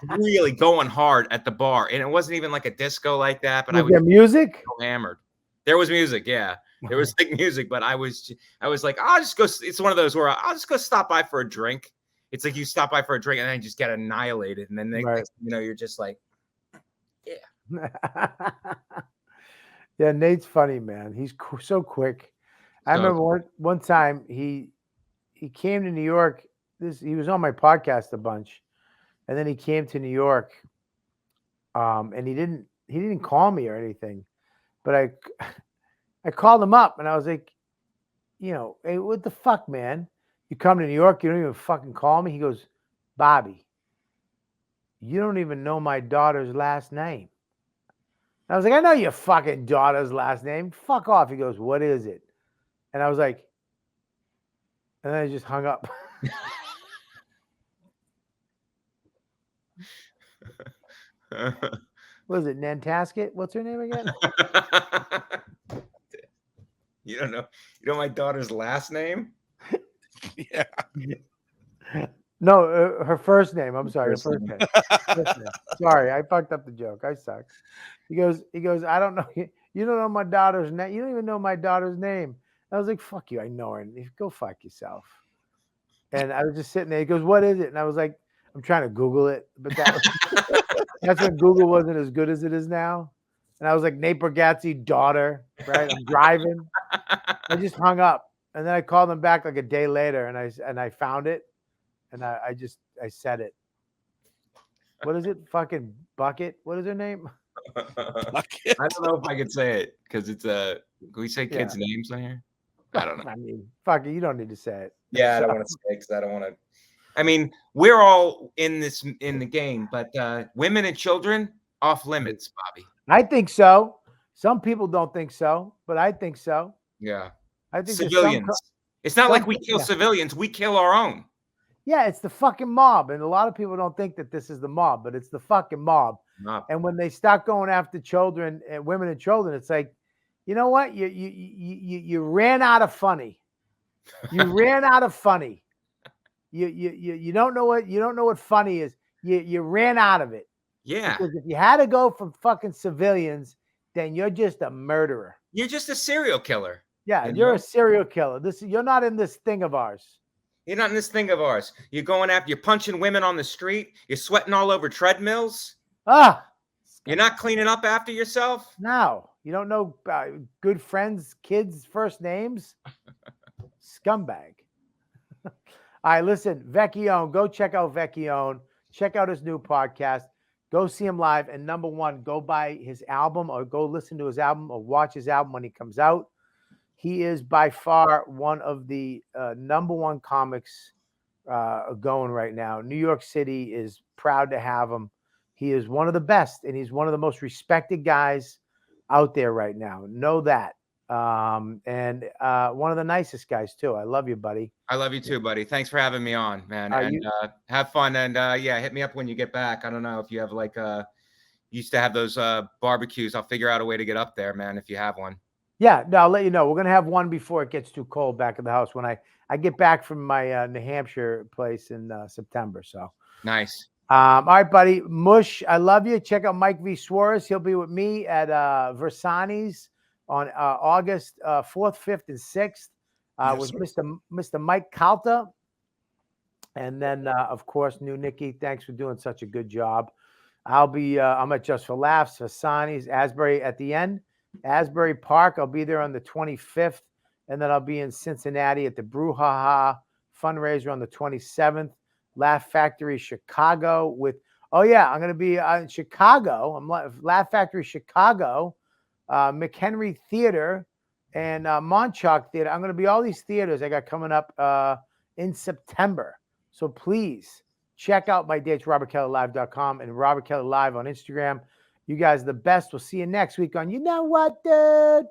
really going hard at the bar. And it wasn't even like a disco like that. But Was there music? So hammered. There was music, yeah. There was like music, but I was like, I'll just go. It's one of those where I'll just go stop by for a drink. It's like you stop by for a drink and then you just get annihilated. And then you're just like, yeah. Yeah, Nate's funny, man. He's so quick. I remember one time he came to New York. He was on my podcast a bunch, and then he came to New York. And he didn't call me or anything, but I called him up and I was like, hey, what the fuck, man? You come to New York, you don't even fucking call me? He goes, Bobby, you don't even know my daughter's last name. And I was like, I know your fucking daughter's last name. Fuck off. He goes, what is it? And I was like, and then I just hung up. What is it, Nantasket? What's her name again? You don't know my daughter's last name? Yeah. No, her first name. I'm sorry, her first name. Sorry, I fucked up the joke. I suck. He goes, I don't know. You don't know my daughter's name. You don't even know my daughter's name. I was like, fuck you. I know her. And go fuck yourself. And I was just sitting there. He goes, what is it? And I was like, I'm trying to Google it. But that's when Google wasn't as good as it is now. And I was like, Nate Bargatze, daughter, right? I'm driving. I just hung up. And then I called him back like a day later and I found it. And I said it. What is it? Fucking Bucket? What is her name? Bucket. I don't know if I could say it because it's can we say kids' names on here? I don't know. I mean, fuck it. You don't need to say it. Yeah, I don't want to say it because I don't want to. I mean, we're all in the game, but women and children off limits, Bobby. I think so. Some people don't think so, but I think so. Yeah. I think civilians. It's not like we kill civilians. We kill our own. Yeah, it's the fucking mob. And a lot of people don't think that this is the mob, but it's the fucking mob. And when they start going after children and women and children, it's like, you know what? You ran out of funny. You ran out of funny. You don't know what funny is. You ran out of it. Yeah. Because if you had to go from fucking civilians, then you're just a murderer. You're just a serial killer. Yeah, you're a serial killer. You're not in this thing of ours. You're not in this thing of ours. You're going after, you're punching women on the street. You're sweating all over treadmills. You're not cleaning up after yourself. No, you don't know good friends, kids' first names. Scumbag. All right, listen, Vecchione, go check out Vecchione. Check out his new podcast. Go see him live. And number one, go buy his album or go listen to his album or watch his album when he comes out. He is by far one of the number one comics going right now. New York City is proud to have him. He is one of the best, and he's one of the most respected guys out there right now. Know that. And one of the nicest guys too. I love you, buddy. I love you too, buddy. Thanks for having me on, man. Are And you- have fun. And yeah, hit me up when you get back. I don't know if you have like used to have those barbecues. I'll figure out a way to get up there, man, if you have one. Yeah, no, I'll let you know. We're gonna have one before it gets too cold back at the house when I get back from my New Hampshire place in September. So Nice. all right, buddy. Mush, I love you. Check out Mike V. Suarez. He'll be with me at Versani's on August 4th, 5th, and 6th with Mr. Mike Calta. And then, of course, New Nikki, thanks for doing such a good job. I'm at Just for Laughs, Versani's, Asbury at the end. Asbury Park, I'll be there on the 25th. And then I'll be in Cincinnati at the Brouhaha fundraiser on the 27th. Laugh Factory Chicago with, I'm going to be in Chicago. I'm Laugh Factory Chicago, McHenry Theater, and Montauk Theater. I'm going to be all these theaters I got coming up in September. So please check out my dates, robertkellylive.com and Robert Kelly Live on Instagram. You guys are the best. We'll see you next week on You Know What, Dude?